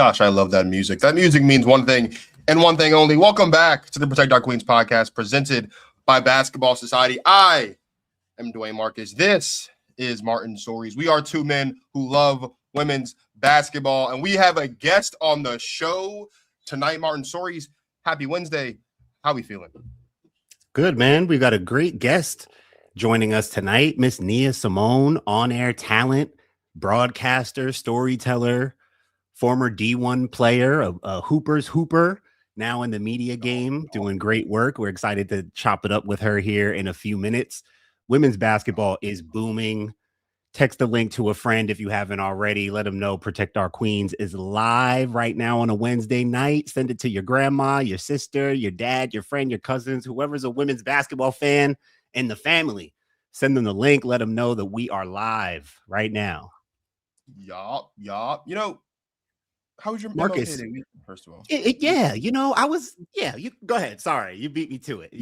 Gosh, I love that music. That music means one thing and one thing only. Welcome back to the Protect Our Queens podcast presented by Basketball Society. I am Dwayne Marcus. This is Martin Stories. We are two men who love women's basketball, and we have a guest on the show tonight, Martin Stories. Happy Wednesday. How we feeling? Good, man. We've got a great guest joining us tonight, Miss Nia Symone, on-air talent, broadcaster, storyteller, former D1 player, a Hooper's Hooper, now in the media game, doing great work. We're excited to chop it up with her here in a few minutes. Women's basketball is booming. Text the link to a friend if you haven't already. Let them know Protect Our Queens is live right now on a Wednesday night. Send it to your grandma, your sister, your dad, your friend, your cousins, whoever's a women's basketball fan in the family. Send them the link. Let them know that we are live right now. Yup. You know, how was your Marcus? week, first of all? You go ahead. Sorry, you beat me to it.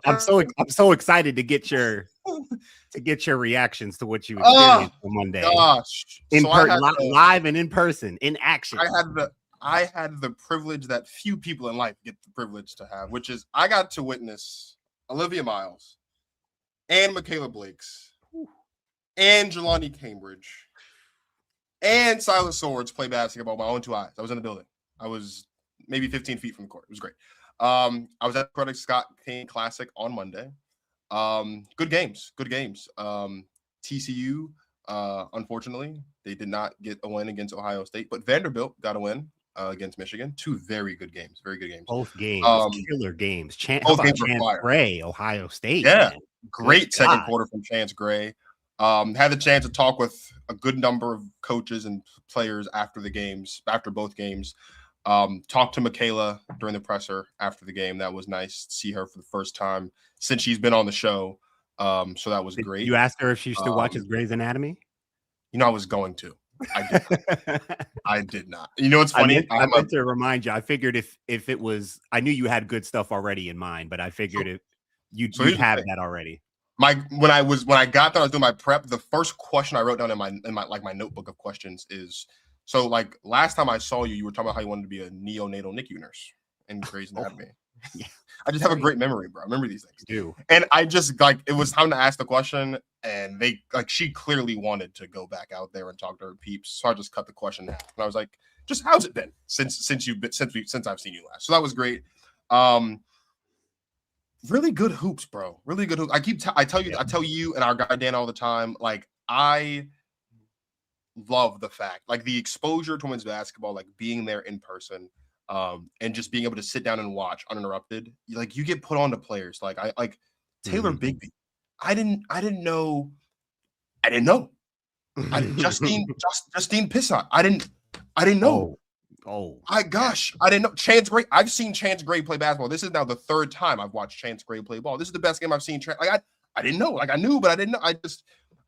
I'm so excited to get your reactions to what you experienced on Monday. Gosh, live and in person, in action. I had the privilege that few people in life get the privilege to have, which is I got to witness Olivia Miles and Michaela Blakes and Jelani Cambridge and Silas Swords play basketball with my own two eyes. I was in the building. I was maybe 15 feet from the court. It was great. I was at the Credit Scott King Classic on Monday. Good games. TCU, unfortunately, they did not get a win against Ohio State, but Vanderbilt got a win against Michigan. Two very good games. Both games, killer games. Both games were Chance fire. Gray, Ohio State. Yeah, man. Great second quarter from Chance Gray. Had the chance to talk with a good number of coaches and players after both games. Talked to Michaela during the presser after the game. That was nice to see her for the first time since she's been on the show. So that was great. You asked her if she still watches Grey's Anatomy? You know, I was going to. I did not. You know, it's funny. I meant to remind you. I figured if it was, I knew you had good stuff already in mind, but I figured you'd have that already. When I got there, I was doing my prep. The first question I wrote down in my notebook of questions is, so like last time I saw you, you were talking about how you wanted to be a neonatal NICU nurse in Grey's Anatomy. Yeah. I just have a great memory, bro. I remember these things. You do. And I just it was time to ask the question, and she clearly wanted to go back out there and talk to her peeps. So I just cut the question down. And I was like, just how's it been since I've seen you last? So that was great. Really good hoops, bro. Really good hoops. I tell you and our guy Dan all the time, like I love the fact, like the exposure to women's basketball, like being there in person, and just being able to sit down and watch uninterrupted. Like you get put on to players. Like Taylor Bigby. I didn't know. Justine Pissot. I didn't know. I didn't know. Chance Gray. I've seen Chance Gray play basketball. This is now the third time I've watched Chance Gray play ball. This is the best game I've seen. I didn't know. Like I knew, but I didn't know. I just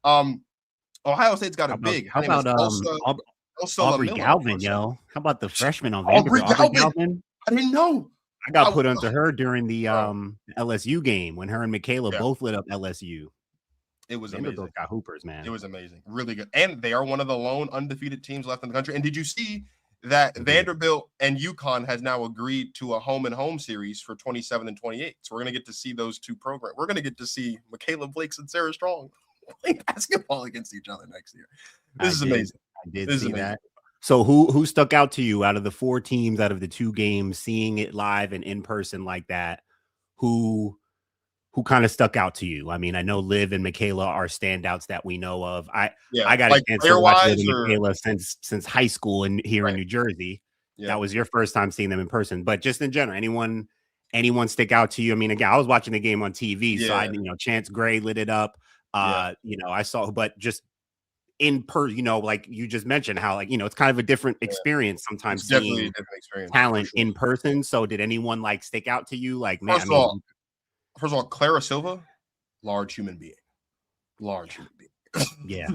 Ohio State's got big. How about Aubrey Galvin, yo? How about the freshman on Aubrey Vanderbilt? Galvin? I didn't know. I got put onto her during the LSU game when her and Michaela both lit up LSU. It was Vanderbilt amazing. Got hoopers, man. It was amazing. Really good. And they are one of the lone undefeated teams left in the country. And did you see that Vanderbilt and UConn has now agreed to a home-and-home series for 27 and 28? So we're going to get to see those two programs. We're going to get to see Michaela Blakes and Sarah Strong playing basketball against each other next year. This is amazing. I did see that. So who stuck out to you out of the four teams, out of the two games, seeing it live and in person like that? Who kind of stuck out to you? I mean, I know Liv and Michaela are standouts that we know of. I got a chance to watch Liv and Michaela since high school here in New Jersey. Yeah. That was your first time seeing them in person. But just in general, anyone stick out to you? I mean, again, I was watching the game on TV, so Chance Gray lit it up. I saw, but just in person, like you just mentioned how it's kind of a different experience sometimes seeing a different experience, talent in person. So did anyone stick out to you? Like, man, First of all, Clara Silva, large human being. Yeah.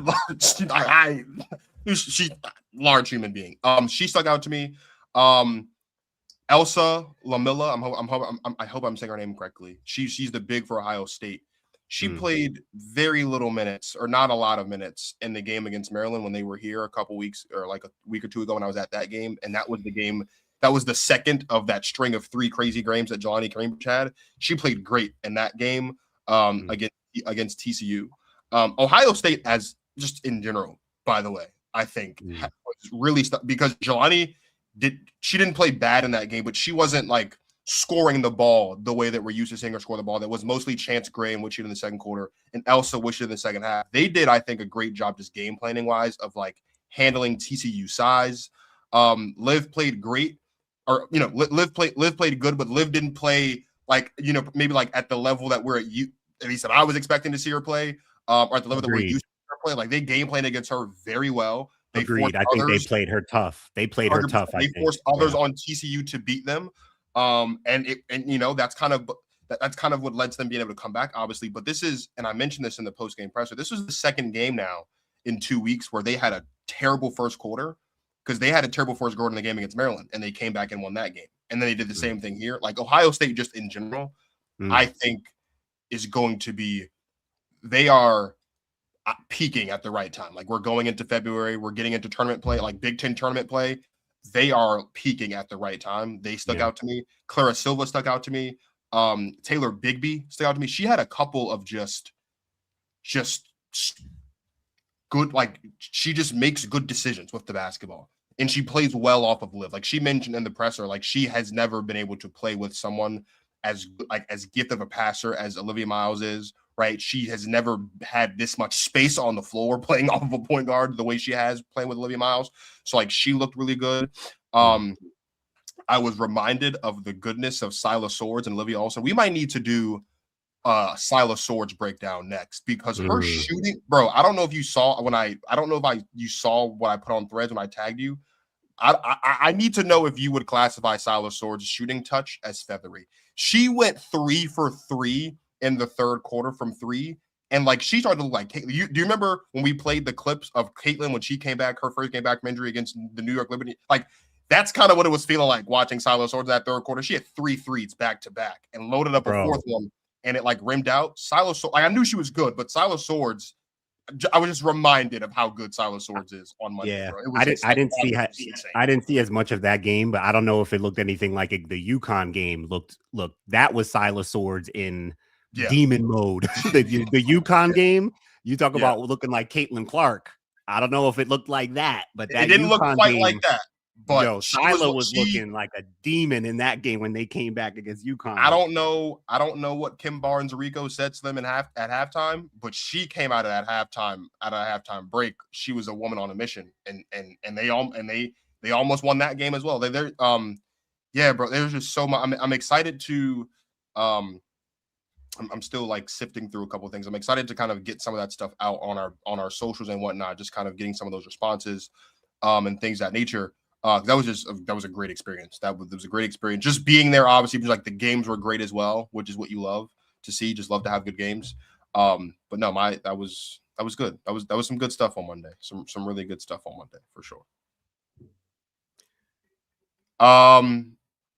She's large human being. She stuck out to me. Elsa Lamilla, I hope I'm saying her name correctly. She's the big for Ohio State. She played very little minutes, or not a lot of minutes, in the game against Maryland when they were here a couple weeks, or like a week or two ago when I was at that game. And that was the game. That was the second of that string of 3 crazy games that Jelani Cambridge had. She played great in that game against TCU. Ohio State, as just in general, by the way, I think was really because Jelani didn't play bad in that game, but she wasn't like scoring the ball the way that we're used to seeing her score the ball. That was mostly Chance Gray and Wishit in the second quarter and Elsa Wishit in the second half. They did, I think, a great job just game planning wise of like handling TCU size. Liv played great, or Liv played good, but Liv didn't play like maybe like at the level that we're at least that I was expecting to see her play, or at the level that we're used to her play. Like they game planned against her very well. They Agreed. I think they played her tough. They played her tough. They forced others on TCU to beat them. That's kind of what led to them being able to come back, obviously. But this is, and I mentioned this in the post-game presser, this was the second game now in 2 weeks where they had a terrible first quarter, because they had a terrible first quarter in the game against Maryland, and they came back and won that game. And then they did the same thing here. Like Ohio State, just in general, I think is going to be, they are peaking at the right time. Like we're going into February, we're getting into tournament play, like Big Ten tournament play. They are peaking at the right time. They stuck out to me. Clara Silva stuck out to me. Taylor Bigby stuck out to me. She had a couple of just good, like she just makes good decisions with the basketball, and she plays well off of Liv. Like she mentioned in the presser, like she has never been able to play with someone as gift of a passer as Olivia Miles is. Right, she has never had this much space on the floor playing off of a point guard the way she has playing with Olivia Miles. So like she looked really good. I was reminded of the goodness of Silas Swords and Olivia Olsen. We might need to do Silas Swords breakdown next, because her shooting, bro. I don't know if you saw you saw what I put on Threads when I tagged you. I need to know if you would classify Silas Swords' shooting touch as feathery. She went 3 for 3 in the third quarter from 3, and like she started to look like Caitlin. Do you remember when we played the clips of Caitlin when she came back, her first game back from injury against the New York Liberty? Like that's kind of what it was feeling like watching Silas Swords that third quarter. She had 3 threes back to back and loaded up a fourth one, and it like rimmed out. Silas, like I knew she was good, but Silas Swords, I was just reminded of how good Silas Swords is on Monday. Yeah, bro. I didn't see as much of that game, but I don't know if it looked anything like the UConn game looked. Look, that was Silas Swords in demon mode. the UConn game, you talk about looking like Caitlin Clark. I don't know if it looked like that, but that it didn't look quite game, like that. But Sila was looking like a demon in that game when they came back against UConn. I don't know what Kim Barnes-Rico said to them at halftime, but she came out of that halftime break. She was a woman on a mission, and they almost won that game as well. They're bro. There's just so much. I'm excited to I'm still like sifting through a couple of things. I'm excited to kind of get some of that stuff out on our socials and whatnot, just kind of getting some of those responses and things of that nature. That was a great experience. That was a great experience. Just being there, obviously, because like the games were great as well, which is what you love to see. Just love to have good games. But no, that was good. That was some good stuff on Monday. Some really good stuff on Monday for sure.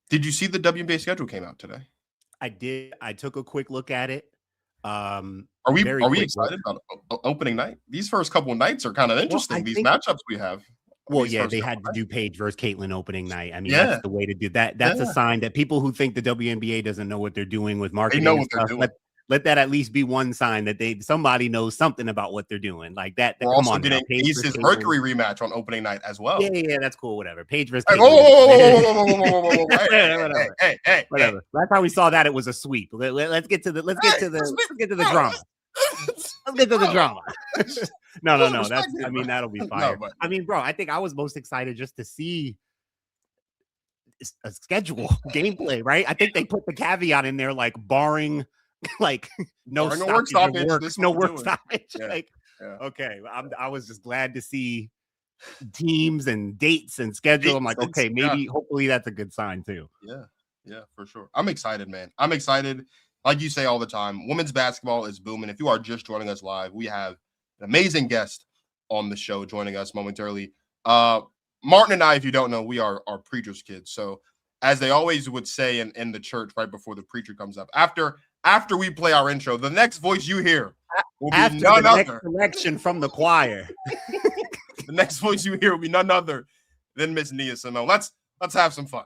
Did you see the WNBA schedule came out today? I did. I took a quick look at it. Are we excited about opening night? These first couple of nights are kind of interesting. These matchups we have. Well, they had to do Paige versus Caitlin opening night. I mean, that's the way to do that. That's a sign that people who think the WNBA doesn't know what they're doing with marketing, they know what they're doing. Let that at least be one sign that somebody knows something about what they're doing. Like that. We're also getting Ace's Mercury rematch on opening night as well. Yeah, that's cool. Whatever. Paige versus Hey, whatever. Last time we saw that, it was a sweep. Let's get to the drama. Let's get to the drama. No. That'll be fire. No, I mean, bro, I think I was most excited just to see a schedule gameplay, right? I think they put the caveat in there, like barring like no work stoppage. Okay, I was just glad to see teams and dates and schedule. I'm like, okay, hopefully that's a good sign too. Yeah, for sure. I'm excited, man. I'm excited. Like you say all the time, women's basketball is booming. If you are just joining us live, we have an amazing guest on the show joining us momentarily. Martin and I, if you don't know, we are preacher's kids. So as they always would say in the church right before the preacher comes up, after we play our intro, the next voice you hear will be After none the next other. selection from the choir. The next voice you hear will be none other than Miss Nia Symone. Let's have some fun.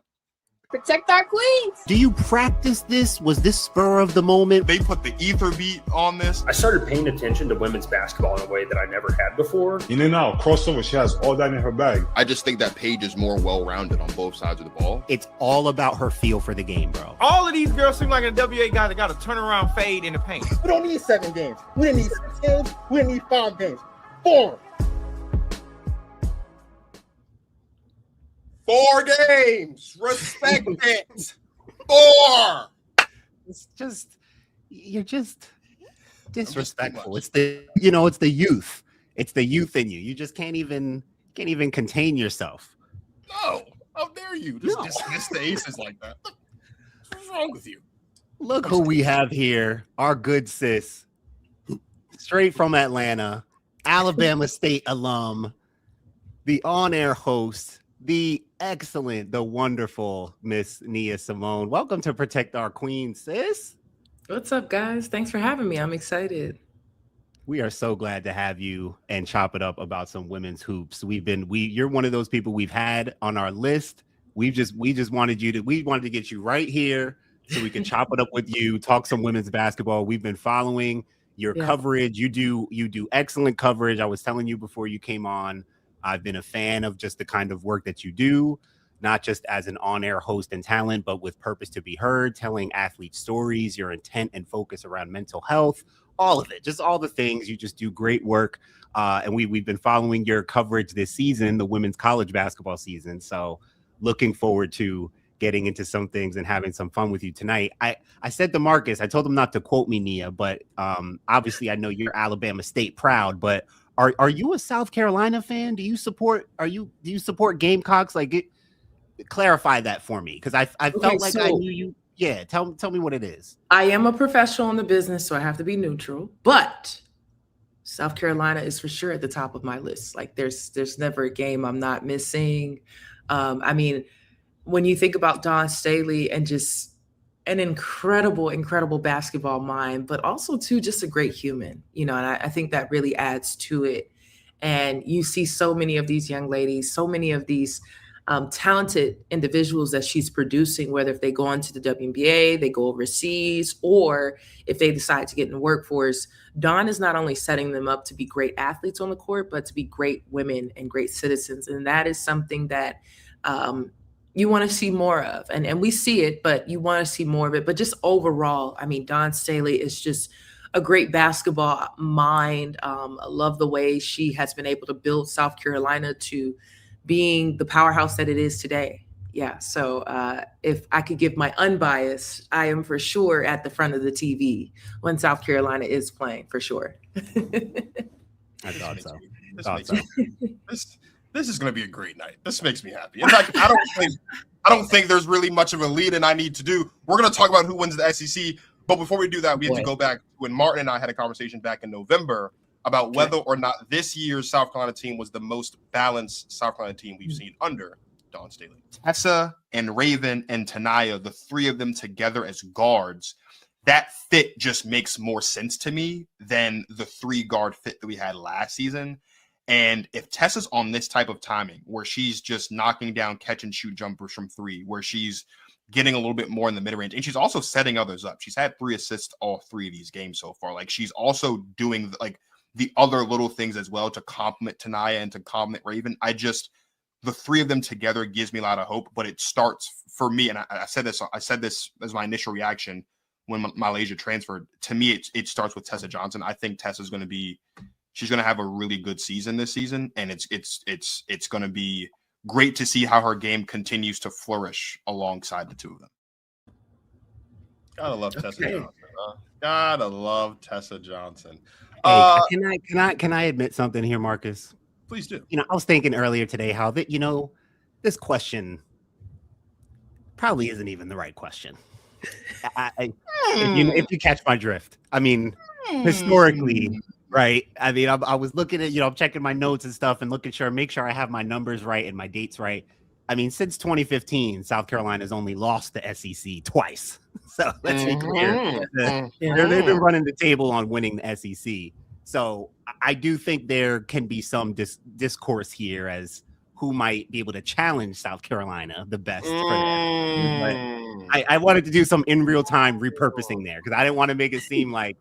Protect our queens. Do you practice this? Was this spur of the moment? They put the ether beat on this. I started paying attention to women's basketball in a way that I never had before. In and out, crossover, she has all that in her bag. I just think that Paige is more well-rounded on both sides of the ball. It's all about her feel for the game, bro. All of these girls seem like a WA guy that got a turnaround fade in the paint. We don't need 7 games. We didn't need 6 games. We didn't need 5 games. 4. 4 games. Respect it. 4. It's just, you're just disrespectful. It's the, it's the youth. It's the youth in you. You just can't even contain yourself. No, how dare you just dismiss the aces like that? What's wrong with you? Look who we have here. Our good sis, straight from Atlanta, Alabama State alum, the on-air host, the excellent, the wonderful Miss Nia Symone. Welcome to Protect Our Queen, sis. What's up, guys? Thanks for having me. I'm excited. We are so glad to have you and chop it up about some women's hoops. You're one of those people we've had on our list. We just wanted to get you right here so we can chop it up with you, talk some women's basketball. We've been following your coverage. You do excellent coverage. I was telling you before you came on, I've been a fan of just the kind of work that you do, not just as an on-air host and talent, but with purpose to be heard, telling athlete stories, your intent and focus around mental health, all of it, just all the things. You just do great work. And we've been following your coverage this season, the women's college basketball season. So looking forward to getting into some things and having some fun with you tonight. I said to Marcus, I told him not to quote me, Nia, but obviously I know you're Alabama State proud, but are you a South Carolina fan? Do you support Gamecocks? Clarify that for me, because I felt like I knew you. Yeah, tell me what it is. I am a professional in the business, so I have to be neutral. But South Carolina is for sure at the top of my list. Like there's never a game I'm not missing. I mean, when you think about Dawn Staley and just an incredible basketball mind, but also too just a great human, and I think that really adds to it. And you see so many of these young ladies, so many of these talented individuals that she's producing, whether if they go into the WNBA, they go overseas, or if they decide to get in the workforce. Dawn is not only setting them up to be great athletes on the court, but to be great women and great citizens. And that is something that you want to see more of. And we see it, but you want to see more of it. But just overall, I mean, Dawn Staley is just a great basketball mind. I love the way she has been able to build South Carolina to being the powerhouse that it is today. Yeah. So if I could give my unbiased, I am for sure at the front of the TV when South Carolina is playing, for sure. I thought so. This is going to be a great night. This makes me happy. In fact, I don't think there's really much of a lead in I need to do. We're going to talk about who wins the SEC. But before we do that, we have to go back when Martin and I had a conversation back in November about whether or not this year's South Carolina team was the most balanced South Carolina team we've seen under Dawn Staley. Tessa and Raven and Tanaya, the three of them together as guards, that fit just makes more sense to me than the 3-guard fit that we had last season. And if Tessa's on this type of timing where she's just knocking down catch and shoot jumpers from 3, where she's getting a little bit more in the mid-range, and she's also setting others up. She's had 3 assists all 3 of these games so far. Like, she's also doing the other little things as well to complement Tanaya and to complement Raven. The 3 of them together gives me a lot of hope, but it starts for me. And I said this as my initial reaction when Malaysia transferred. To me, it starts with Tessa Johnson. I think Tessa's going to she's going to have a really good season this season. And it's going to be great to see how her game continues to flourish alongside the 2 of them. Gotta love Tessa Johnson. Gotta love Tessa Johnson. Hey, can I admit something here, Marcus? Please do. I was thinking earlier today how that this question probably isn't even the right question. If you catch my drift, I mean, historically, right? I mean, I was looking at I'm checking my notes and stuff and make sure I have my numbers right and my dates right. I mean, since 2015, South Carolina's only lost the SEC twice. So let's be clear. They've been running the table on winning the SEC. So I do think there can be some discourse here as who might be able to challenge South Carolina the best for that. But I wanted to do some in real time repurposing there because I didn't want to make it seem like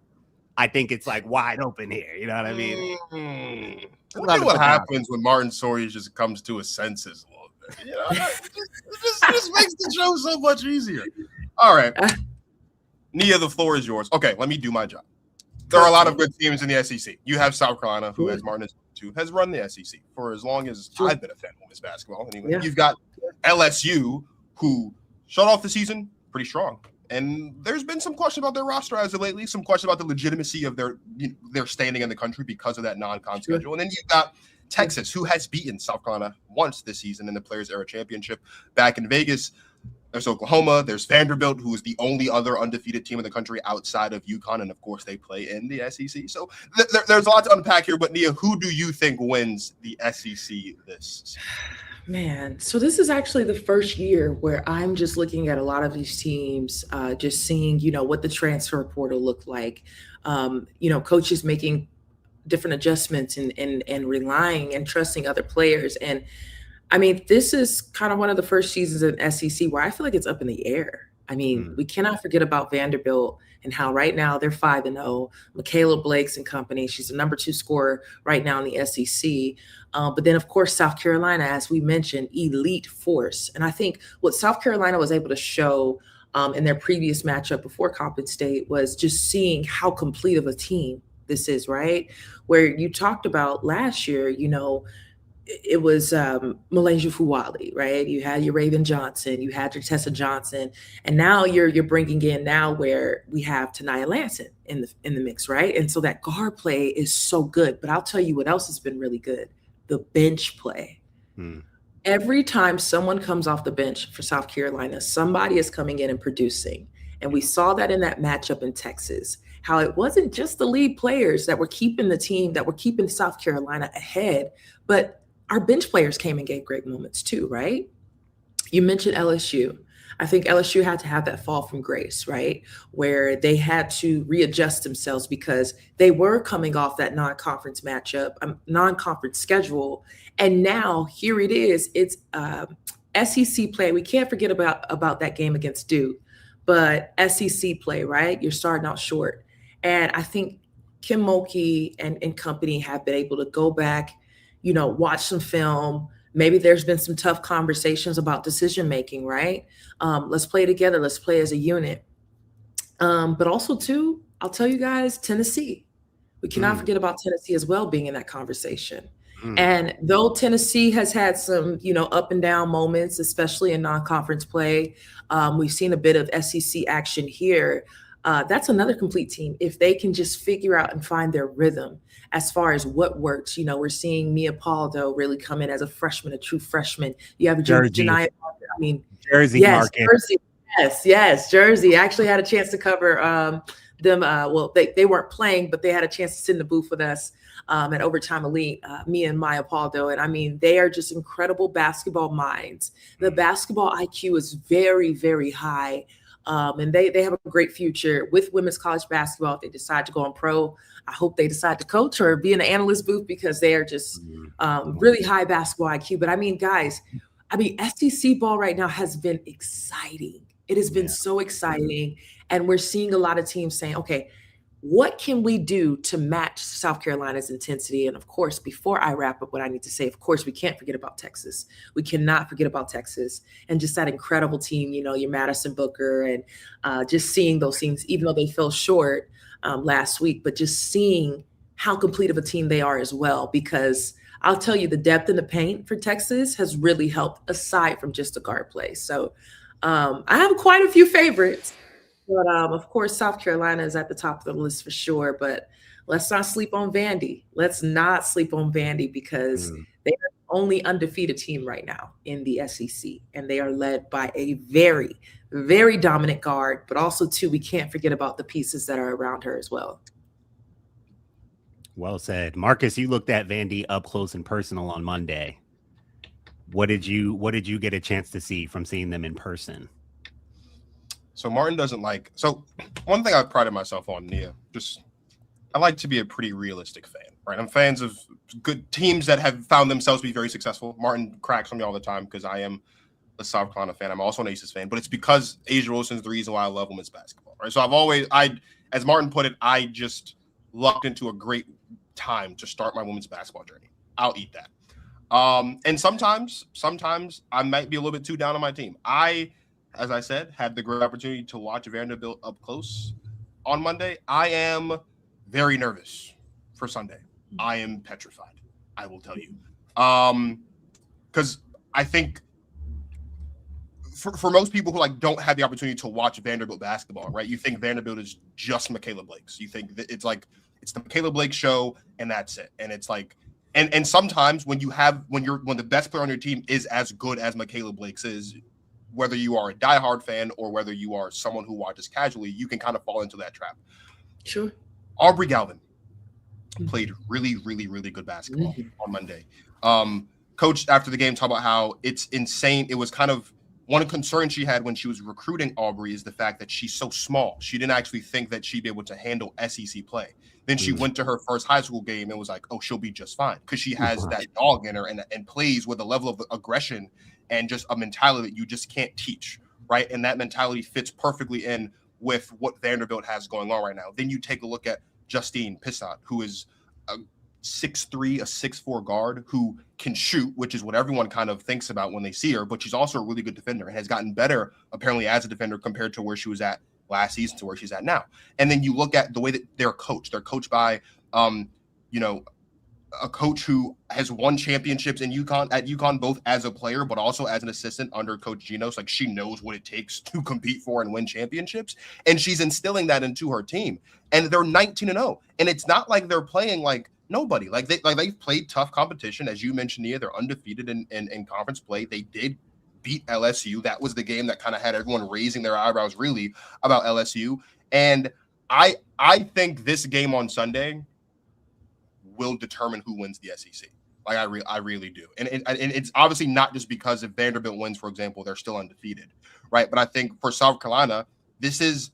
I think it's like wide open here. You know what I mean? Look at what happens when Martin Sawyer just comes to his senses a little bit. You know, it just makes the show so much easier. All right. Nia, the floor is yours. Okay, let me do my job. There are a lot of good teams in the SEC. You have South Carolina, who, as Martin has run the SEC for as long as I've been a fan of women's basketball. Anyway, you've got LSU, who shut off the season pretty strong. And there's been some question about their roster as of lately, some question about the legitimacy of their standing in the country because of that non-con schedule. And then you've got Texas, who has beaten South Carolina once this season in the Players Era Championship back in Vegas. There's Oklahoma. There's Vanderbilt, who is the only other undefeated team in the country outside of UConn. And, of course, they play in the SEC. So there's a lot to unpack here. But, Nia, who do you think wins the SEC this season? Man, so this is actually the first year where I'm just looking at a lot of these teams, just seeing, what the transfer portal looked like, coaches making different adjustments and relying and trusting other players. And I mean, this is kind of one of the first seasons in SEC where I feel like it's up in the air. I mean, we cannot forget about Vanderbilt and how right now they're 5-0. Michaela Blake's and company, she's the number 2 scorer right now in the SEC. But then, of course, South Carolina, as we mentioned, elite force. And I think what South Carolina was able to show in their previous matchup before Coppin State was just seeing how complete of a team this is, right? Where you talked about last year, it was Malaysia Fuwali, right? You had your Raven Johnson, you had your Tessa Johnson, and now you're bringing in now where we have Tanaya Lanson in the mix, right? And so that guard play is so good. But I'll tell you what else has been really good: the bench play. Every time someone comes off the bench for South Carolina, somebody is coming in and producing, and we saw that in that matchup in Texas. How it wasn't just the lead players that were keeping the team, that were keeping South Carolina ahead, but our bench players came and gave great moments too, right? You mentioned LSU. I think LSU had to have that fall from grace, right? Where they had to readjust themselves because they were coming off that non-conference matchup, non-conference schedule. And now here it is. It's SEC play. We can't forget about that game against Duke, but SEC play, right? You're starting out short. And I think Kim Mulkey and company have been able to go back, watch some film. Maybe there's been some tough conversations about decision-making, right? Let's play together. Let's play as a unit. But also too, I'll tell you guys, Tennessee. We cannot forget about Tennessee as well being in that conversation. And though Tennessee has had some, up and down moments, especially in non-conference play, we've seen a bit of SEC action here. That's another complete team. If they can just figure out and find their rhythm as far as what works, we're seeing Mia Paldo really come in as a freshman, a true freshman. You have Jersey. Jersey Market. Yes, Jersey. I actually had a chance to cover them. They weren't playing, but they had a chance to sit in the booth with us at Overtime Elite, me and Maya Paldo. And I mean, they are just incredible basketball minds. The basketball IQ is very, very high. And they have a great future with women's college basketball. If they decide to go on pro, I hope they decide to coach or be in the analyst booth because they are just really high basketball IQ. But I mean, guys, SEC ball right now has been exciting. It has been so exciting. And we're seeing a lot of teams saying, okay, what can we do to match South Carolina's intensity? And of course, before I wrap up what I need to say, of course, we can't forget about Texas. We cannot forget about Texas and just that incredible team, your Madison Booker and just seeing those teams, even though they fell short last week, but just seeing how complete of a team they are as well. Because I'll tell you, the depth in the paint for Texas has really helped aside from just the guard play. So I have quite a few favorites. But of course, South Carolina is at the top of the list for sure. But let's not sleep on Vandy. Let's not sleep on Vandy because they are the only undefeated team right now in the SEC. And they are led by a very, very dominant guard. But also, too, we can't forget about the pieces that are around her as well. Well said. Marcus, you looked at Vandy up close and personal on Monday. What did you get a chance to see from seeing them in person? So Martin doesn't like. So one thing I've prided myself on, Nia, I like to be a pretty realistic fan, right? I'm fans of good teams that have found themselves to be very successful. Martin cracks on me all the time because I am a South Carolina fan. I'm also an Aces fan, but it's because Asia Wilson is the reason why I love women's basketball, right? So as Martin put it, I just lucked into a great time to start my women's basketball journey. I'll eat that. And sometimes I might be a little bit too down on my team. As I said, had the great opportunity to watch Vanderbilt up close on Monday. I am very nervous for Sunday. I am petrified, I will tell you. Because I think for most people who don't have the opportunity to watch Vanderbilt basketball, right? You think Vanderbilt is just Michaela Blake's. You think that it's the Michaela Blake show and that's it. And it's and sometimes when the best player on your team is as good as Michaela Blake's is, whether you are a diehard fan or whether you are someone who watches casually, you can kind of fall into that trap. Sure. Aubrey Galvin played really, really, really good basketball on Monday. Coach, after the game, talked about how it's insane. It was kind of one concern she had when she was recruiting Aubrey is the fact that she's so small. She didn't actually think that she'd be able to handle SEC play. Then she went to her first high school game and was like, oh, she'll be just fine because she has that dog in her and plays with a level of aggression and just a mentality that you just can't teach, right? And that mentality fits perfectly in with what Vanderbilt has going on right now. Then you take a look at Justine Pissot, who is a 6'3", a 6'4" guard who can shoot, which is what everyone kind of thinks about when they see her, but she's also a really good defender and has gotten better, apparently, as a defender compared to where she was at last season to where she's at now. And then you look at the way that they're coached. They're coached by, a coach who has won championships at UConn, both as a player, but also as an assistant under Coach Genos. She knows what it takes to compete for and win championships. And she's instilling that into her team. And they're 19-0. And it's not like they're playing like nobody. They've played tough competition. As you mentioned, Nia, they're undefeated in conference play. They did beat LSU. That was the game that kind of had everyone raising their eyebrows really about LSU. And I think this game on Sunday will determine who wins the SEC. I really do. And it's obviously not just because if Vanderbilt wins, for example, they're still undefeated, right? But I think for South Carolina, this is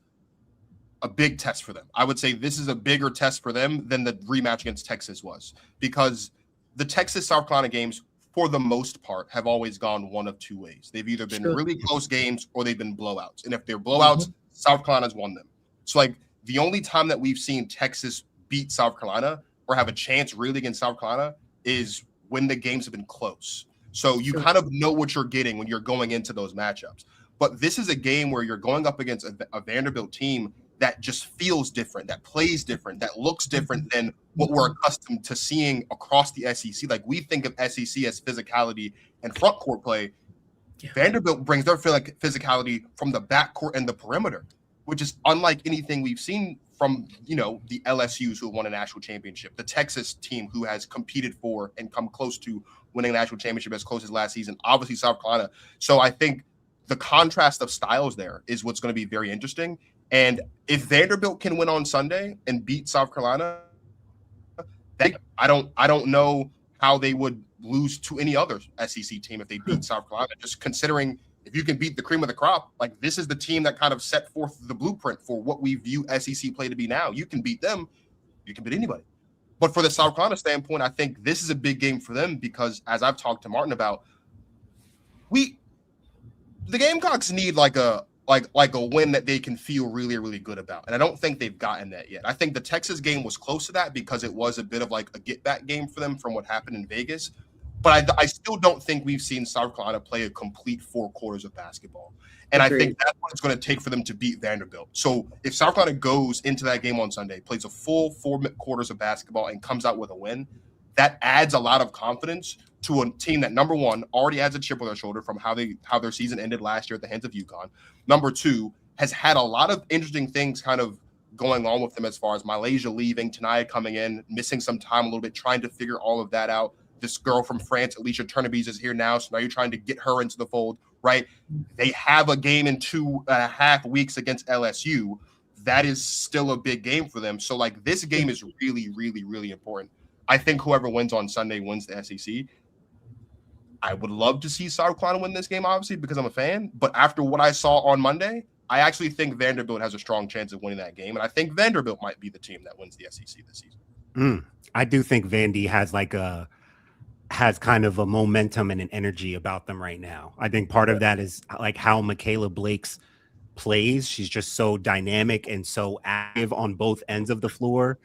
a big test for them. I would say this is a bigger test for them than the rematch against Texas was, because the Texas-South Carolina games, for the most part, have always gone one of two ways. They've either been really close games or they've been blowouts. And if they're blowouts, South Carolina's won them. So the only time that we've seen Texas beat South Carolina or have a chance really against South Carolina is when the games have been close. So you kind of know what you're getting when you're going into those matchups. But this is a game where you're going up against a Vanderbilt team that just feels different, that plays different, that looks different than what we're accustomed to seeing across the SEC. We think of SEC as physicality and front court play. Yeah. Vanderbilt brings their physicality from the backcourt and the perimeter, which is unlike anything we've seen from, the LSUs who won a national championship, the Texas team who has competed for and come close to winning a national championship as close as last season, obviously South Carolina. So I think the contrast of styles there is what's going to be very interesting. And if Vanderbilt can win on Sunday and beat South Carolina, I don't know how they would lose to any other SEC team if they beat South Carolina, just considering if you can beat the cream of the crop, this is the team that kind of set forth the blueprint for what we view SEC play to be now. You can beat them, you can beat anybody. But for the South Carolina standpoint, I think this is a big game for them because, as I've talked to Martin about, the Gamecocks need like a win that they can feel really, really good about. And I don't think they've gotten that yet. I think the Texas game was close to that because it was a bit of a get-back game for them from what happened in Vegas. But I still don't think we've seen South Carolina play a complete 4 quarters of basketball. And I think that's what it's going to take for them to beat Vanderbilt. So if South Carolina goes into that game on Sunday, plays a full 4 quarters of basketball and comes out with a win, that adds a lot of confidence to a team that, number one, already has a chip on their shoulder from how their season ended last year at the hands of UConn. Number two, has had a lot of interesting things kind of going on with them as far as Malaysia leaving, Tania coming in, missing some time a little bit, trying to figure all of that out. This girl from France, Alicia Turnabes, is here now, so now you're trying to get her into the fold, right? They have a game in 2.5 weeks against LSU. That is still a big game for them. So, this game is really, really, really important. I think whoever wins on Sunday wins the SEC. I would love to see South Carolina win this game, obviously, because I'm a fan. But after what I saw on Monday, I actually think Vanderbilt has a strong chance of winning that game. And I think Vanderbilt might be the team that wins the SEC this season. I do think Vandy has kind of a momentum and an energy about them right now. I think part of that is like how Michaela Blake's plays. She's just so dynamic and so active on both ends of the floor.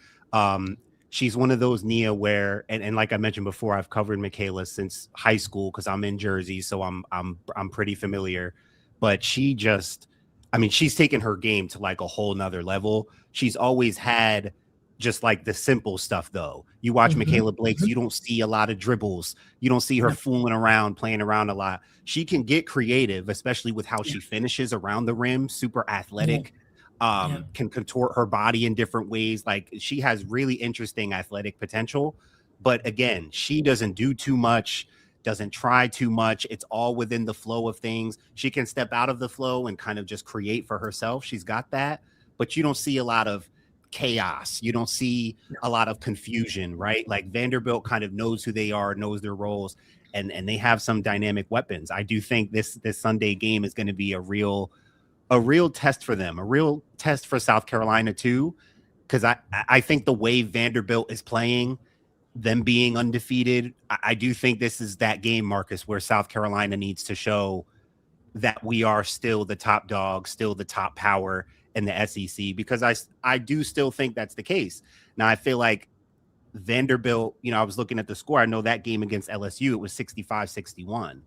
She's one of those, Nia, where and like I mentioned before, I've covered Michaela since high school because I'm in Jersey, so I'm pretty familiar. But she just, I mean, she's taken her game to like a whole nother level. She's always had just like the simple stuff, though. You watch Michaela Blake's, you don't see a lot of dribbles. You don't see her fooling around, playing around a lot. She can get creative, especially with how she finishes around the rim, super athletic. Can contort her body in different ways. Like she has really interesting athletic potential, but again, she doesn't do too much, doesn't try too much. It's all within the flow of things. She can step out of the flow and kind of just create for herself. She's got that, but you don't see a lot of chaos. You don't see a lot of confusion, right? Like Vanderbilt kind of knows who they are, knows their roles, and they have some dynamic weapons. I do think this Sunday game is going to be a real test for them, a real test for South Carolina too, because I think the way Vanderbilt is playing, them being undefeated, I do think this is that game, Marcus, where South Carolina needs to show that we are still the top dog, still the top power in the SEC, because I do still think that's the case. Now, I feel like Vanderbilt, I was looking at the score. I know that game against LSU, it was 65-61.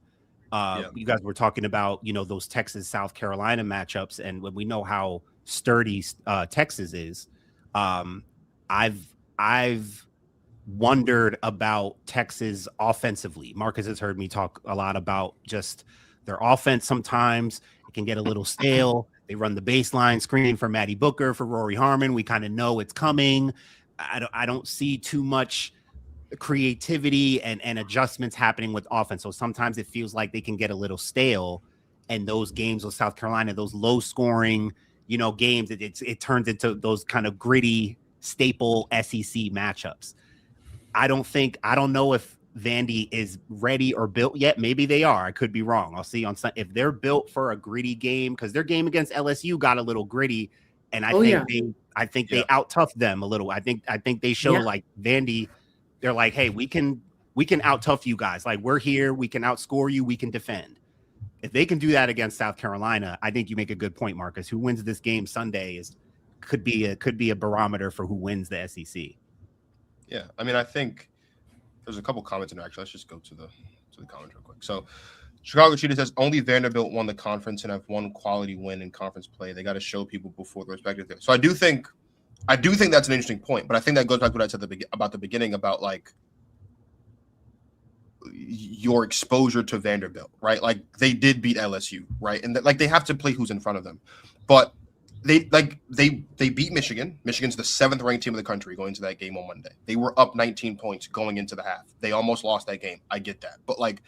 You guys were talking about, those Texas, South Carolina matchups. And when we know how sturdy Texas is, I've wondered about Texas offensively. Marcus has heard me talk a lot about just their offense. Sometimes it can get a little stale. They run the baseline screen for Maddie Booker, for Rory Harmon. We kind of know it's coming. I don't see too much creativity and adjustments happening with offense. So sometimes it feels like they can get a little stale. And those games with South Carolina, those low scoring, games, it turns into those kind of gritty staple SEC matchups. I don't know if Vandy is ready or built yet. Maybe they are. I could be wrong. I'll see on Sunday if they're built for a gritty game, because their game against LSU got a little gritty, and I think they out toughed them a little. I think they show like Vandy. They're like, hey, we can out tough you guys. Like, we're here. We can outscore you. We can defend. If they can do that against South Carolina, I think you make a good point, Marcus. Who wins this game Sunday could be a barometer for who wins the SEC. Yeah, I mean, I think there's a couple comments in there. Actually, let's just go to the comments real quick. So, Chicago Cheetah says only Vanderbilt won the conference and have one quality win in conference play. They got to show people before the respective thing. So I do think that's an interesting point, but I think that goes back to what I said about the beginning about like your exposure to Vanderbilt, right? Like they did beat LSU, right? And like they have to play who's in front of them, but they beat Michigan. Michigan's the 7th ranked team in the country going into that game on Monday. They were up 19 points going into the half. They almost lost that game. I get that, but like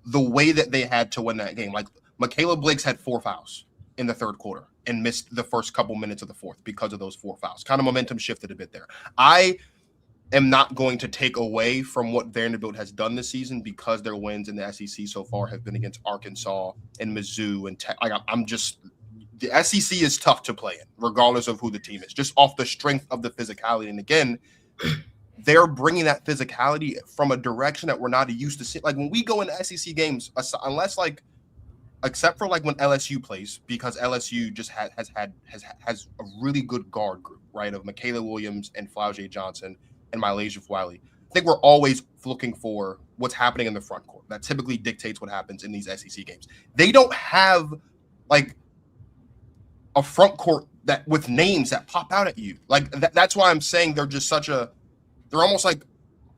the way that they had to win that game, like Michaela Blake's had 4 fouls in the third quarter and missed the first couple minutes of the fourth because of those 4 fouls. Kind of momentum shifted a bit there. I am not going to take away from what Vanderbilt has done this season because their wins in the SEC so far have been against Arkansas and Mizzou and Tech. The SEC is tough to play in, regardless of who the team is, just off the strength of the physicality. And again, they're bringing that physicality from a direction that we're not used to seeing. Like when we go into SEC games, except for like when LSU plays, because LSU just has a really good guard group, right? Of Michaela Williams and Flau'jae Johnson and Mylasia Wiley. I think we're always looking for what's happening in the front court. That typically dictates what happens in these SEC games. They don't have like a front court that with names that pop out at you. Like that's why I'm saying they're just they're almost like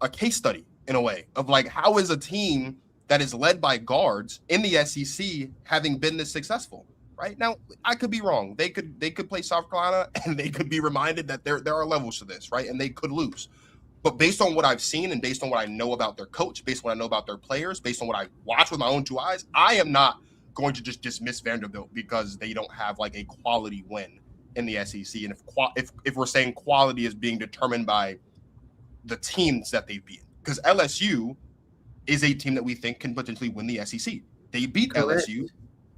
a case study in a way of like, how is a team that is led by guards in the SEC having been this successful? Right now, I could be wrong. They could play South Carolina and they could be reminded that there are levels to this, right? And they could lose. But based on what I've seen and based on what I know about their coach, based on what I know about their players, based on what I watch with my own 2 eyes, I am not going to just dismiss Vanderbilt because they don't have like a quality win in the SEC. And if we're saying quality is being determined by the teams that they've beaten, because LSU is a team that we think can potentially win the SEC. They beat Correct. LSU,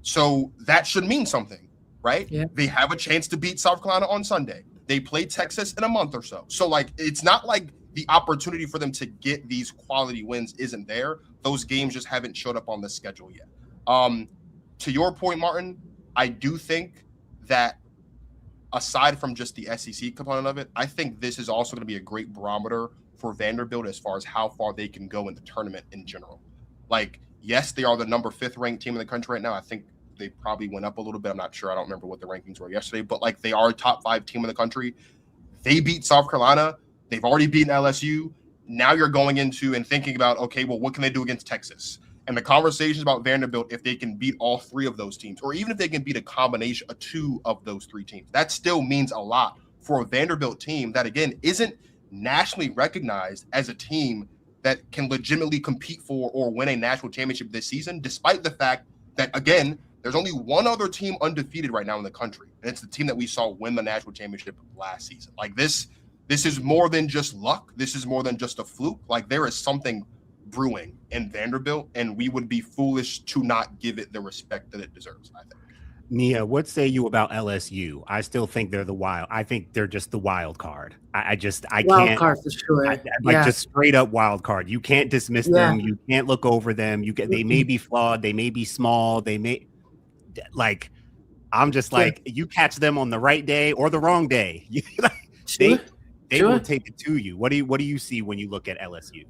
so that should mean something, right? Yeah. They have a chance to beat South Carolina on Sunday. They play Texas in a month or so. So, like, it's not like the opportunity for them to get these quality wins isn't there. Those games just haven't showed up on the schedule yet. To your point, Martin, I do think that aside from just the SEC component of it, I think this is also going to be a great barometer for Vanderbilt as far as how far they can go in the tournament in general. Like, yes, they are the number 5th ranked team in the country right now. I think they probably went up a little bit. I'm not sure. I don't remember what the rankings were yesterday, but like they are a top 5 team in the country. They beat South Carolina. They've already beaten LSU. Now you're going into and thinking about, okay, well, what can they do against Texas? And the conversations about Vanderbilt, if they can beat all 3 of those teams, or even if they can beat a combination of 2 of those 3 teams, that still means a lot for a Vanderbilt team that, again, isn't nationally recognized as a team that can legitimately compete for or win a national championship this season, despite the fact that, again, there's only one other team undefeated right now in the country, and it's the team that we saw win the national championship last season. Like, this is more than just luck. This is more than just a fluke. Like, there is something brewing in Vanderbilt, and we would be foolish to not give it the respect that it deserves, I think. Nia, what say you about LSU? I still think they're I think they're just the wild card. I Wild can't. card for sure. Just straight up wild card. You can't dismiss them. You can't look over them. They may be flawed. They may be small. They may I'm just like, you catch them on the right day or the wrong day. They will take it to you. What do you see when you look at LSU?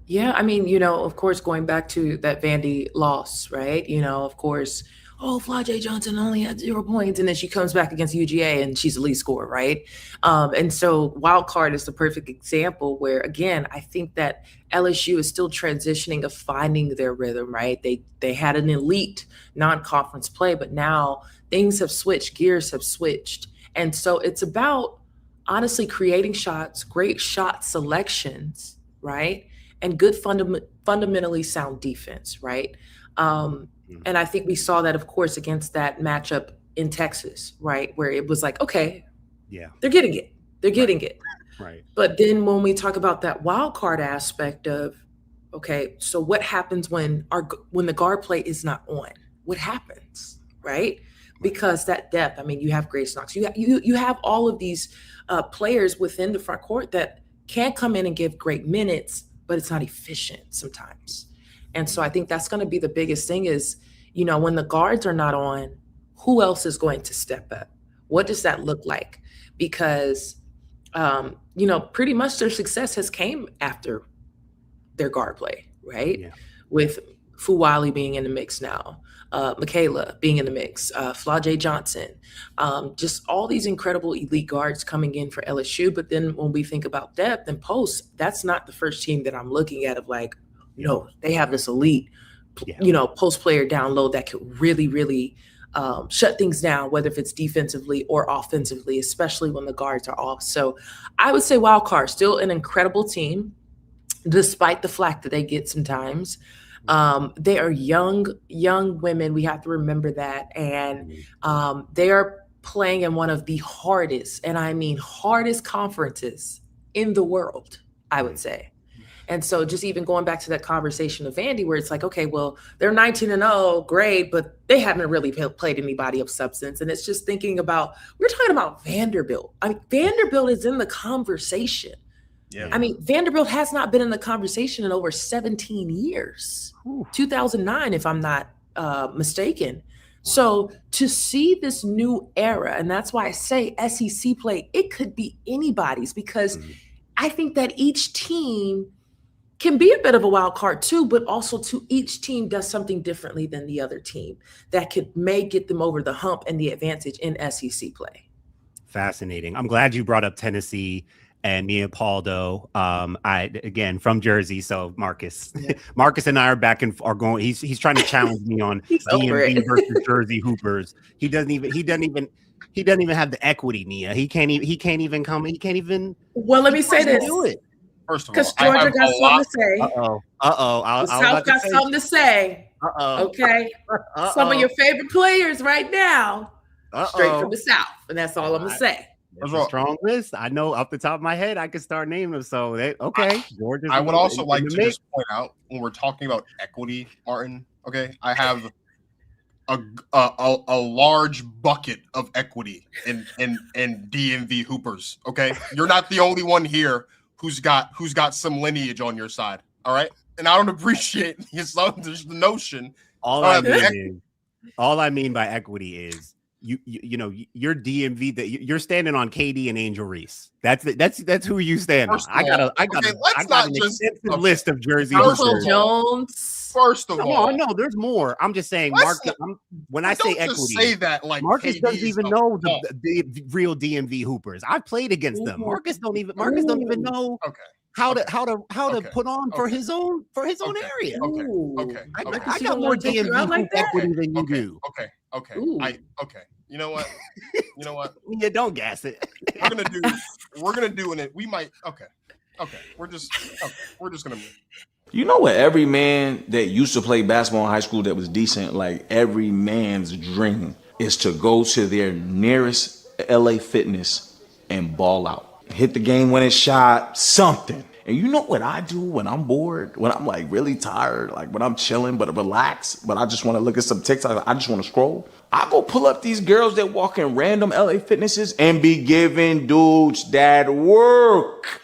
Yeah, I mean, of course, going back to that Vandy loss, right? Of course, Flajay Johnson only had 0 points, and then she comes back against UGA and she's the lead scorer, right? And so wild card is the perfect example where, again, I think that LSU is still transitioning of finding their rhythm, right? They had an elite non-conference play, but now things have switched, gears have switched. And so it's about honestly creating shots, great shot selections, right? And good fundamentally sound defense, right? And I think we saw that, of course, against that matchup in Texas, right? Where it was like, okay, they're getting it. They're getting it. Right. But then when we talk about that wild card aspect of, okay, so what happens when the guard play is not on? What happens, right? Because that depth, I mean, you have Grace Knox. You have all of these players within the front court that can come in and give great minutes, but it's not efficient sometimes. And so I think that's going to be the biggest thing is, when the guards are not on, who else is going to step up? What does that look like? Because, pretty much their success has came after their guard play, right? Yeah. With Fuwali being in the mix now, Michaela being in the mix, Flajay Johnson, just all these incredible elite guards coming in for LSU. But then when we think about depth and post, that's not the first team that I'm looking at of like, they have this elite, post player down low that could really, really shut things down, whether if it's defensively or offensively, especially when the guards are off. So I would say wild card, still an incredible team, despite the flack that they get sometimes. They are young women. We have to remember that. And they are playing in one of the hardest, and I mean hardest conferences in the world, I would say. And so just even going back to that conversation of Vandy, where it's like, okay, well, they're 19-0, great, but they haven't really played anybody of substance. And it's just thinking about, we're talking about Vanderbilt. I mean, Vanderbilt is in the conversation. Yeah. I mean, Vanderbilt has not been in the conversation in over 17 years. Ooh. 2009, if I'm not mistaken. So to see this new era, and that's why I say SEC play, it could be anybody's, because I think that each team can be a bit of a wild card too, but also each team does something differently than the other team that may get them over the hump and the advantage in SEC play. Fascinating. I'm glad you brought up Tennessee and Leopoldo. Again, from Jersey. So Marcus and I are going. He's trying to challenge me on DMV versus Jersey Hoopers. He doesn't even have the equity, Nia. He can't even come. He can't even. Well, let me say this. Do it. First of all, because Georgia got something to say. The South got something to say. Okay. Some of your favorite players right now, straight from the South, and that's all I'm gonna say. It's a strong list. I know off the top of my head, I can start naming them. So George is I would also like to just point out when we're talking about equity, Martin. Okay, I have a large bucket of equity in DMV hoopers. Okay, you're not the only one here who's got some lineage on your side. All right, and I don't appreciate the notion. All I mean by equity is you know your DMV that you're standing on KD and Angel Reese. That's who you stand on. I got an extensive list of jersey. Russell Jones. First of all, no, there's more. I'm just saying, when I say equity, say that like Marcus doesn't even know the real DMV hoopers. I've played against them. Marcus don't even know how to put on for his own area. Okay. I got more DMV equity than you do. Okay. You know what? Yeah, don't gas it. We're gonna do it. We might. Okay. We're just gonna move. You know what? Every man that used to play basketball in high school that was decent, like every man's dream is to go to their nearest LA Fitness and ball out. Hit the game-winning shot, something. And you know what I do when I'm bored, when I'm like really tired, like when I'm chilling but relaxed, but I just want to look at some TikTok, I just want to scroll. I go pull up these girls that walk in random LA Fitnesses and be giving dudes that work.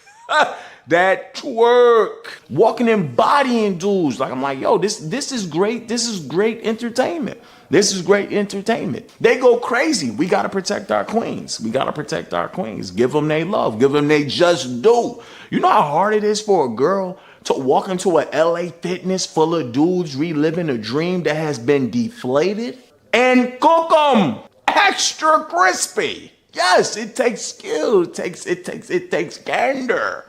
That twerk, walking and bodying dudes. Like, I'm like, yo, this is great. This is great entertainment. They go crazy. We got to protect our queens. Give them they love. Give them they just do. You know how hard it is for a girl to walk into a LA Fitness full of dudes reliving a dream that has been deflated and cook them extra crispy. Yes, it takes skill. It takes candor.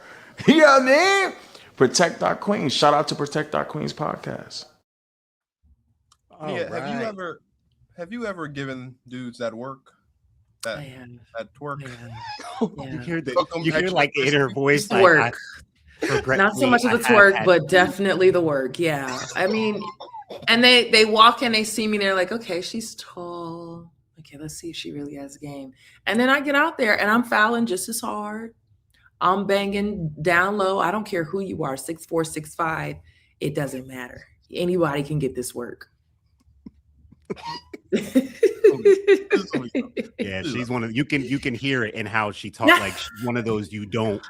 You know what I mean? Protect our queens. Shout out to Protect Our Queens podcast. Yeah, have you ever given dudes that work? That twerk? You hear like the inner voice. Like, work. Not so much of the twerk, but definitely the work. Yeah. I mean, and they walk in, they see me, they're like, okay, she's tall. Okay, let's see if she really has a game. And then I get out there and I'm fouling just as hard. I'm banging down low. I don't care who you are, 6'4", 6'5". It doesn't matter. Anybody can get this work. Yeah, she's one of you can hear it in how she talks. Like she's one of those you don't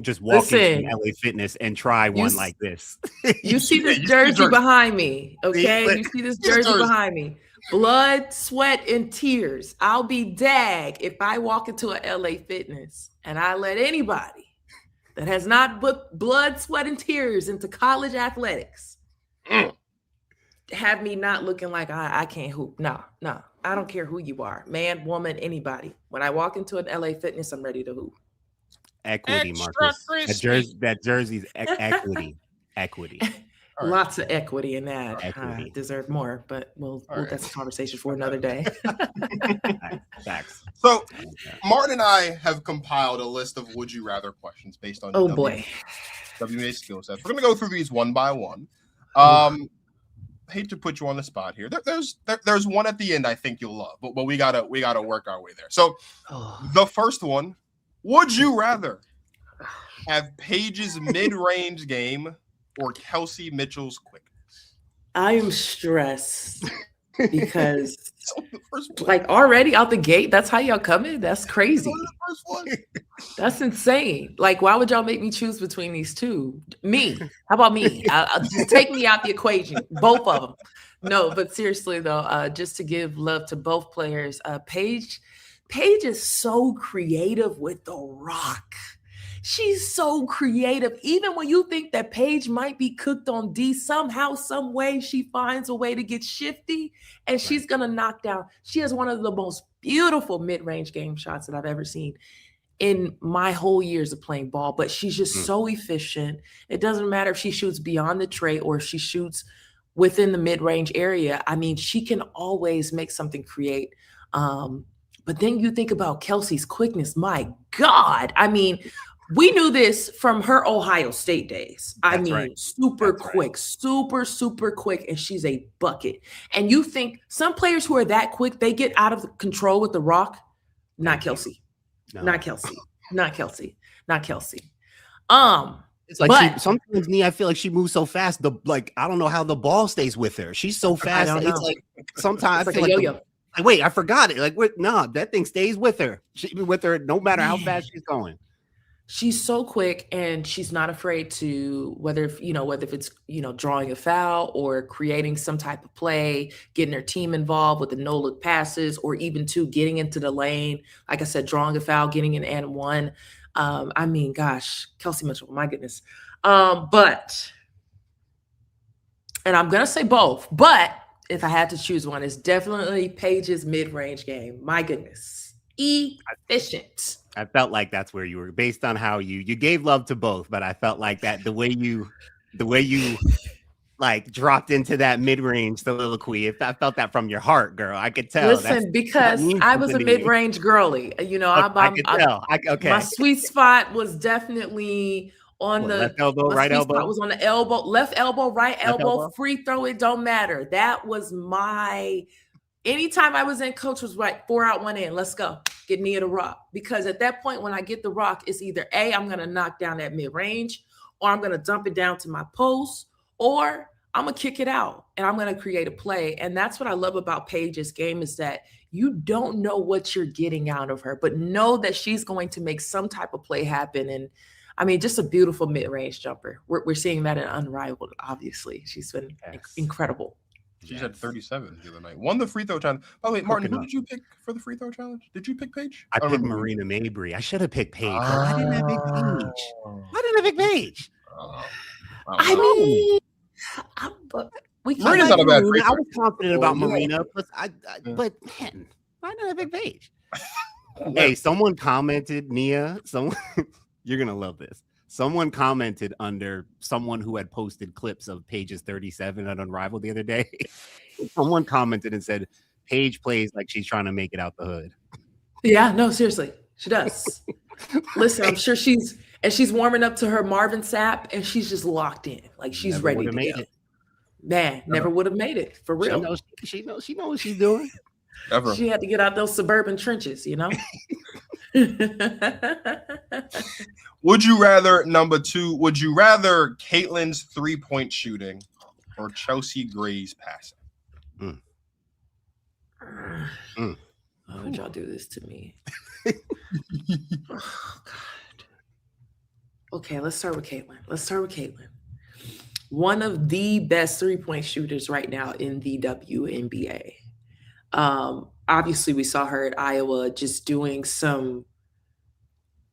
just walk into LA Fitness and try one like this. You see this jersey behind me, okay? You see this jersey behind me. Blood, sweat, and tears. I'll be dag if I walk into a LA Fitness and I let anybody that has not put blood, sweat, and tears into college athletics have me not looking like I can't hoop. No. I don't care who you are. Man, woman, anybody. When I walk into an LA Fitness, I'm ready to hoop. Equity, Marcus. That jersey's equity. Right. Lots of equity in that. I deserve more, but that's a conversation for another day. Facts. So, Martin and I have compiled a list of would you rather questions based on WNBA Skillsets. We're going to go through these one by one. Hate to put you on the spot here. There's one at the end I think you'll love, but we gotta work our way there. So, the first one: would you rather have Paige's mid-range game or Kelsey Mitchell's quickness? I am stressed because like already out the gate, that's how y'all coming? That's crazy. That's insane. Like, why would y'all make me choose between these two? Me. How about me? I'll just take me out the equation. Both of them. No, but seriously though, just to give love to both players, Paige is so creative with the rock. She's so creative. Even when you think that Paige might be cooked on D, somehow, some way, she finds a way to get shifty and she's going to knock down. She has one of the most beautiful mid-range game shots that I've ever seen in my whole years of playing ball, but she's just so efficient. It doesn't matter if she shoots beyond the tray or if she shoots within the mid-range area. I mean, she can always make something create. But then you think about Kelsey's quickness. My God. I mean, we knew this from her Ohio State days. Super quick, super quick, and she's a bucket. And you think some players who are that quick, they get out of control with the rock? Not Kelsey. No. Not Kelsey. Not Kelsey. Not Kelsey. It's like but sometimes Nia, I feel like she moves so fast. I don't know how the ball stays with her. She's so fast. don't It's know. like sometimes it's I like feel a yo-yo. like wait, I forgot it. Like no, that thing stays with her. She be with her no matter how fast she's going. She's so quick, and she's not afraid to whether if it's drawing a foul or creating some type of play, getting her team involved with the no look passes, or even getting into the lane. Like I said, drawing a foul, getting an and one. I mean, gosh, Kelsey Mitchell, my goodness. And I'm gonna say both, but if I had to choose one, it's definitely Paige's mid-range game. My goodness, efficient. I felt like that's where you were based on how you gave love to both, but I felt like that the way you like dropped into that mid-range soliloquy. I felt that from your heart, girl. I could tell. Listen, because I was a mid-range girlie. I could tell. Okay. My sweet spot was definitely on the left elbow, right elbow. Spot was on the elbow, left elbow, right elbow, free throw. It don't matter. That was my. Anytime I was in, coach was right, 4 out, 1 in. Let's go. Get Nia the rock. Because at that point, when I get the rock, it's either A, I'm going to knock down that mid-range, or I'm going to dump it down to my post, or I'm going to kick it out and I'm going to create a play. And that's what I love about Paige's game, is that you don't know what you're getting out of her, but know that she's going to make some type of play happen. And I mean, just a beautiful mid-range jumper. We're seeing that in Unrivaled, obviously. She's been incredible. She's at 37 the other night. Won the free throw challenge. By the way, Martin, who did you pick for the free throw challenge? Did you pick Paige? I picked Marina Mabry. I should have picked Paige. I didn't have Big Paige. Why didn't I pick Paige? I mean, Marina's not a bad free I was confident about Marina, but man, why didn't I pick Paige? Hey, someone commented, Nia. You're gonna love this. Someone commented under someone who had posted clips of Paige's 37 on Unrivaled the other day. Someone commented and said, Paige plays like she's trying to make it out the hood. Yeah, no, seriously. She does. Listen, I'm sure she's warming up to her Marvin Sapp, and she's just locked in. Like she's Never ready to made go. it. Man, never would have made it. For real. She knows what she's doing. Ever. She had to get out those suburban trenches, Would you rather, number 2, would you rather Caitlin's 3-point shooting or Chelsea Gray's passing? Why would y'all do this to me? Oh, God. Okay, let's start with Caitlin. One of the best 3-point shooters right now in the WNBA. Obviously, we saw her at Iowa just doing some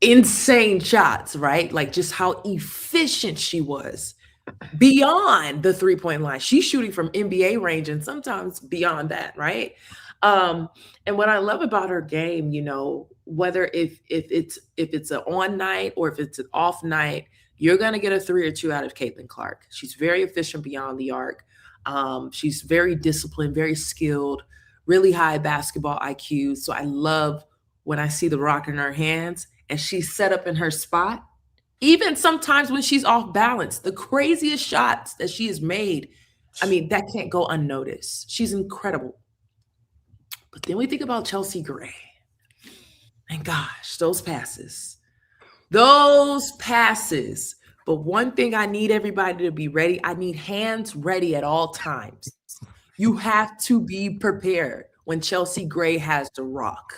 insane shots, right? Like just how efficient she was beyond the 3-point line. She's shooting from NBA range and sometimes beyond that, right? And what I love about her game, whether if it's an on night or if it's an off night, you're gonna get a 3 or 2 out of Caitlin Clark. She's very efficient beyond the arc. She's very disciplined, very skilled, really high basketball IQ. So I love when I see the rock in her hands and she's set up in her spot. Even sometimes when she's off balance, the craziest shots that she has made, I mean, that can't go unnoticed. She's incredible. But then we think about Chelsea Gray. And gosh, those passes. But one thing I need everybody to be ready, I need hands ready at all times. You have to be prepared when Chelsea Gray has the rock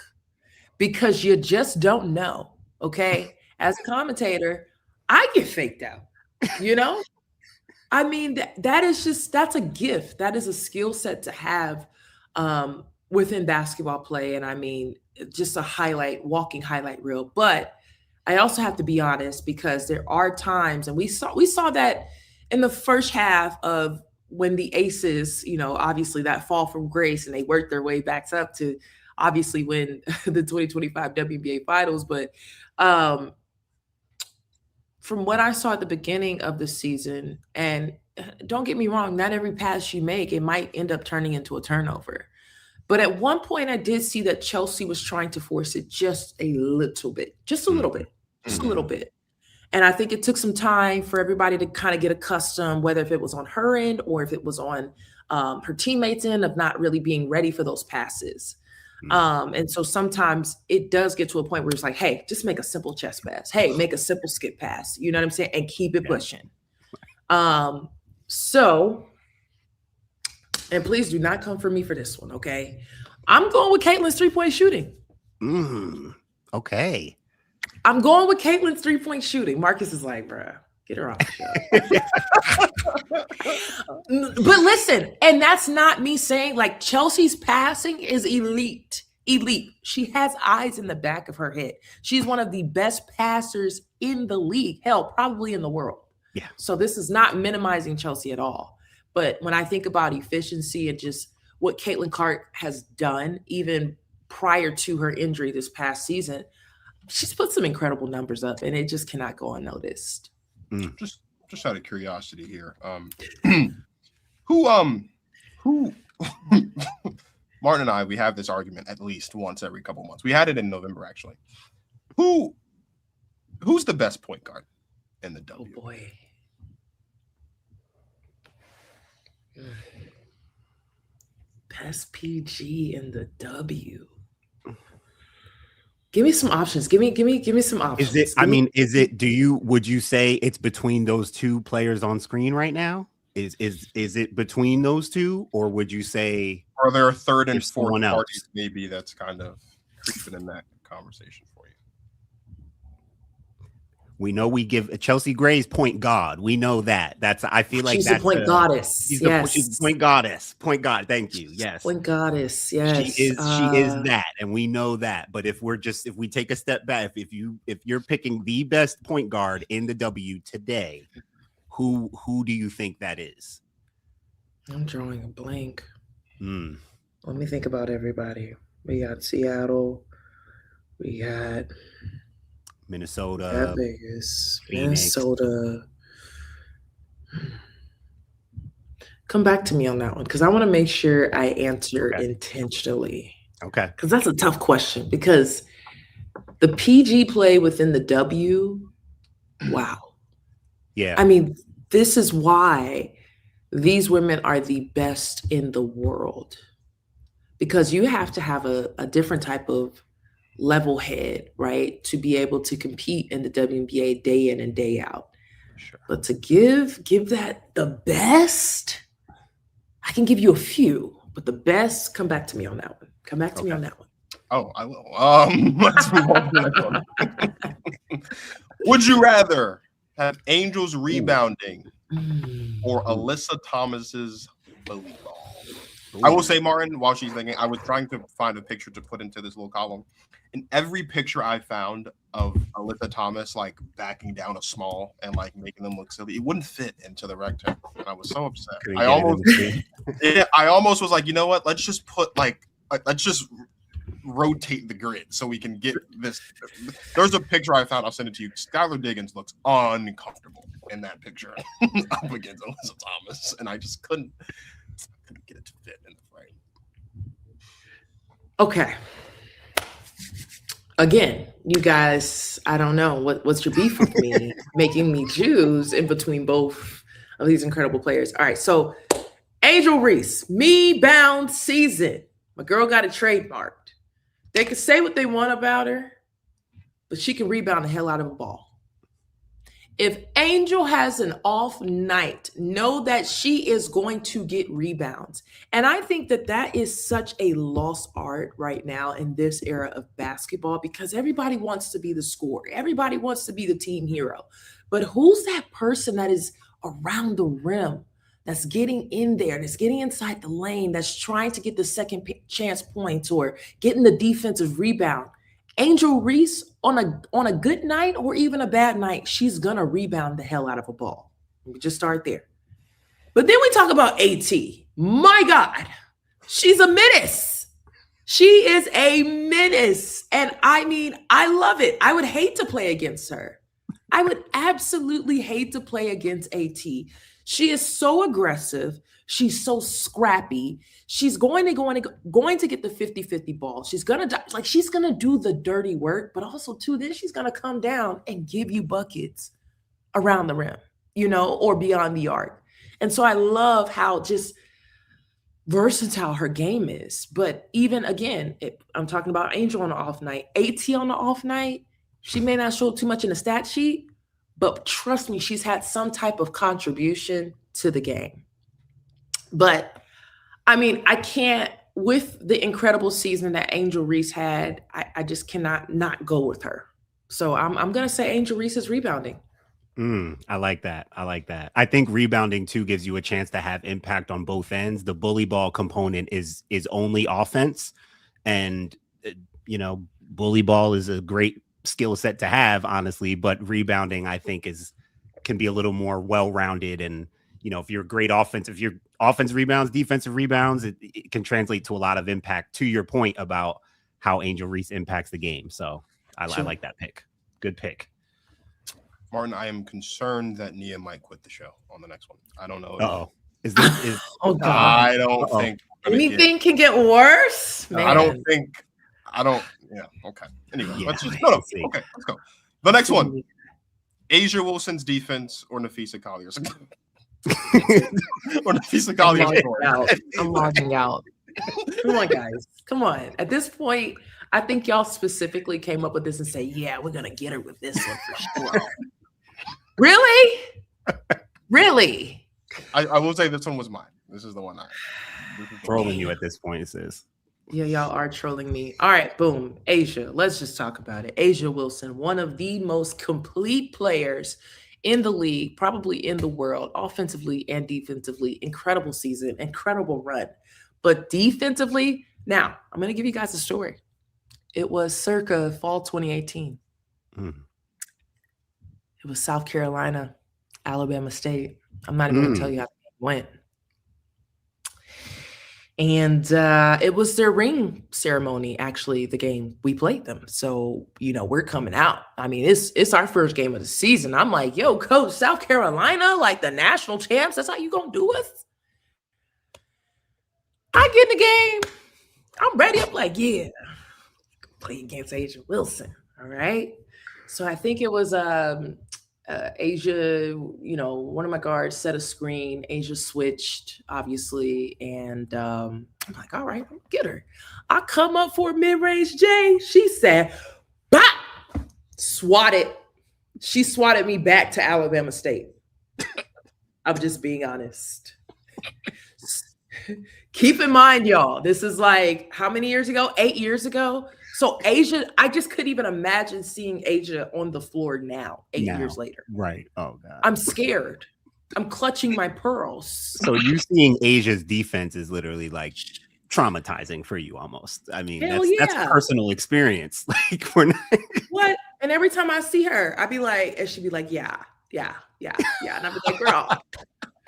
because you just don't know, okay? As a commentator, I get faked out, I mean, that's a gift. That is a skill set to have within basketball play. And I mean, just a walking highlight reel. But I also have to be honest because there are times, and we saw that in the first half of when the Aces, obviously that fall from grace and they worked their way back up to obviously win the 2025 WNBA finals. But from what I saw at the beginning of the season, and don't get me wrong, not every pass you make, it might end up turning into a turnover. But at one point I did see that Chelsea was trying to force it just a little bit. And I think it took some time for everybody to kind of get accustomed, whether if it was on her end or if it was on her teammates' end of not really being ready for those passes. And so sometimes it does get to a point where it's like, hey, just make a simple chest pass. Hey, make a simple skip pass. You know what I'm saying? And keep it pushing. So, and please do not come for me for this one, okay? I'm going with Caitlin's 3-point shooting. Okay. I'm going with Caitlin's 3-point shooting. Marcus is like, bruh, get her off the show. But listen, and that's not me saying like Chelsea's passing is elite. Elite. She has eyes in the back of her head. She's one of the best passers in the league. Hell, probably in the world. Yeah. So this is not minimizing Chelsea at all. But when I think about efficiency and just what Caitlin Clark has done, even prior to her injury this past season, she's put some incredible numbers up, and it just cannot go unnoticed. Just out of curiosity here, who Martin and I, we have this argument at least once every couple months. We had it in November actually. Who's the best point guard in the W? Oh boy. Best PG in the W. Give me some options. Give me some options. Would you say it's between those two players on screen right now? Is it between those two, or would you say are there a third and fourth parties maybe that's kind of creeping in that conversation for you? We know we give Chelsea Gray's point god. We know that. I feel like she's that's a point goddess. She's the point goddess. Point god. Thank you. Yes. Point goddess. Yes. She is that, and we know that. But if we take a step back, if you're picking the best point guard in the W today, who do you think that is? I'm drawing a blank. Let me think about everybody. We got Seattle. We got Minnesota, Vegas, Phoenix. Minnesota. Come back to me on that one because I want to make sure I answer intentionally. Okay. Because that's a tough question because the PG play within the W, wow. Yeah. I mean, this is why these women are the best in the world because you have to have a different type of level head, right, to be able to compete in the WNBA day in and day out. Sure. But to give that the best, I can give you a few, but the best, come back to me on that one. Come back to me on that one. Oh, I will. Let's move on to the next one. Would you rather have Angels rebounding or Alyssa Thomas's volleyball? I will say, Martin, while she's thinking, I was trying to find a picture to put into this little column. In every picture I found of Alyssa Thomas like backing down a small and like making them look silly, it wouldn't fit into the rectangle. And I was so upset. I almost was like, you know what? Let's just rotate the grid so we can get this. There's a picture I found. I'll send it to you. Skylar Diggins looks uncomfortable in that picture up against Alyssa Thomas, and I just couldn't get it to fit in the frame. Okay. Again, you guys, I don't know what's your beef with me, making me choose in between both of these incredible players. All right, so Angel Reese, me bound season. My girl got it trademarked. They can say what they want about her, but she can rebound the hell out of a ball. If Angel has an off night, know that she is going to get rebounds. And I think that is such a lost art right now in this era of basketball because everybody wants to be the scorer. Everybody wants to be the team hero. But who's that person that is around the rim, that's getting in there, that's getting inside the lane, that's trying to get the second chance points or getting the defensive rebound? Angel Reese, on a good night or even a bad night, she's going to rebound the hell out of a ball. We just start there. But then we talk about AT. My God, she's a menace. She is a menace. And I mean, I love it. I would hate to play against her. I would absolutely hate to play against AT. She is so aggressive. She's so scrappy. She's going to get the 50-50 ball. She's going to do the dirty work, but also too, then she's going to come down and give you buckets around the rim, or beyond the arc. And so I love how just versatile her game is. But even again, I'm talking about Angel on the off night, AT on the off night. She may not show too much in the stat sheet, but trust me, she's had some type of contribution to the game. But I mean, I can't, with the incredible season that Angel Reese had, I just cannot not go with her. So I'm going to say Angel Reese is rebounding. I like that. I think rebounding too gives you a chance to have impact on both ends. The bully ball component is only offense, and bully ball is a great skill set to have, honestly. But rebounding, I think, can be a little more well-rounded. And if you're great offense, if your offense rebounds, defensive rebounds, it can translate to a lot of impact. To your point about how Angel Reese impacts the game, so I like that pick. Good pick. Martin, I am concerned that Nia might quit the show on the next one. I don't know. Uh-oh. Is this? Oh God. I don't think anything can get worse. Man. I don't. Yeah. Okay. Anyway, let's just no. Okay, let's go. The next one: Asia Wilson's defense or Nafisa Collier's. Or Nafisa Collier's. I'm logging out. Come on, guys. Come on. At this point, I think y'all specifically came up with this and say, "Yeah, we're gonna get her with this one for sure." Really? Really? I will say this one was mine. This is the one trolling you at this point, it says. Yeah, y'all are trolling me. All right, boom. Asia, let's just talk about it. Asia Wilson, one of the most complete players in the league, probably in the world, offensively and defensively. Incredible season, incredible run. But defensively, now, I'm going to give you guys a story. It was circa fall 2018. It was South Carolina, Alabama State. I'm not even going to tell you how it went. And it was their ring ceremony, actually, the game we played them. So, we're coming out. I mean, it's our first game of the season. I'm like, yo, coach, South Carolina, like the national champs, that's how you going to do us? I get in the game. I'm ready. I'm like, yeah, play against Asia Wilson. All right. So I think it was Asia, one of my guards set a screen. Asia switched, obviously. And I'm like, all right, get her. I come up for a mid-range J. She said, bop, swatted. She swatted me back to Alabama State. I'm just being honest. Keep in mind, y'all, this is like how many years ago? 8 years ago. So Asia, I just couldn't even imagine seeing Asia on the floor now, 8 years later. Right. Oh, God. I'm scared. I'm clutching my pearls. So you seeing Asia's defense is literally like traumatizing for you almost. I mean, that's personal experience. Like we're not what? And every time I see her, I'd be like, and she'd be like, yeah. And I'd be like, girl,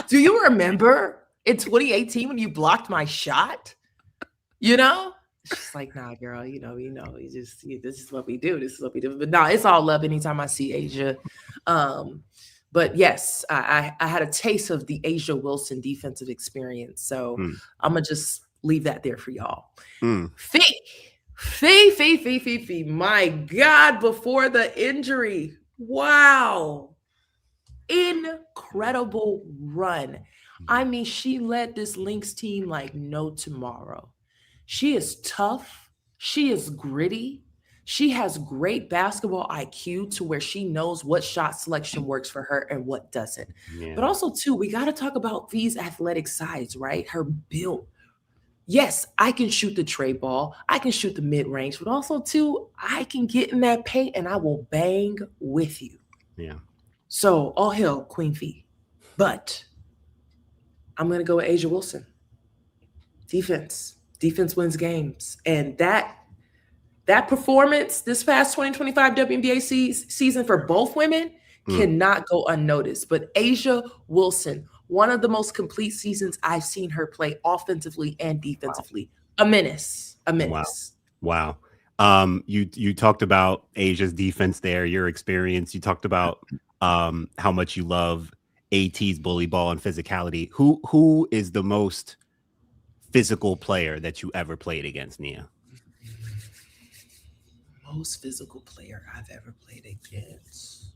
do you remember in 2018 when you blocked my shot? She's like, nah, girl, this is what we do. This is what we do. But no, it's all love anytime I see Asia. But yes, I had a taste of the Asia Wilson defensive experience. So I'm going to just leave that there for y'all. Fee. My God, before the injury. Wow. Incredible run. I mean, she led this Lynx team like no tomorrow. She is tough. She is gritty. She has great basketball IQ to where she knows what shot selection works for her and what doesn't. Yeah. But also, too, we got to talk about V's athletic sides, right? Her build. Yes, I can shoot the tray ball. I can shoot the mid-range. But also, too, I can get in that paint and I will bang with you. Yeah. So, all hail Queen V. But I'm going to go with Asia Wilson. Defense wins games. And that performance this past 2025 WNBA season for both women cannot go unnoticed. But Asia Wilson, one of the most complete seasons I've seen her play offensively and defensively. Wow. A menace. Wow. You talked about Asia's defense there, your experience. You talked about how much you love AT's bully ball and physicality. Who is the most physical player that you ever played against, Nia? Most physical player I've ever played against.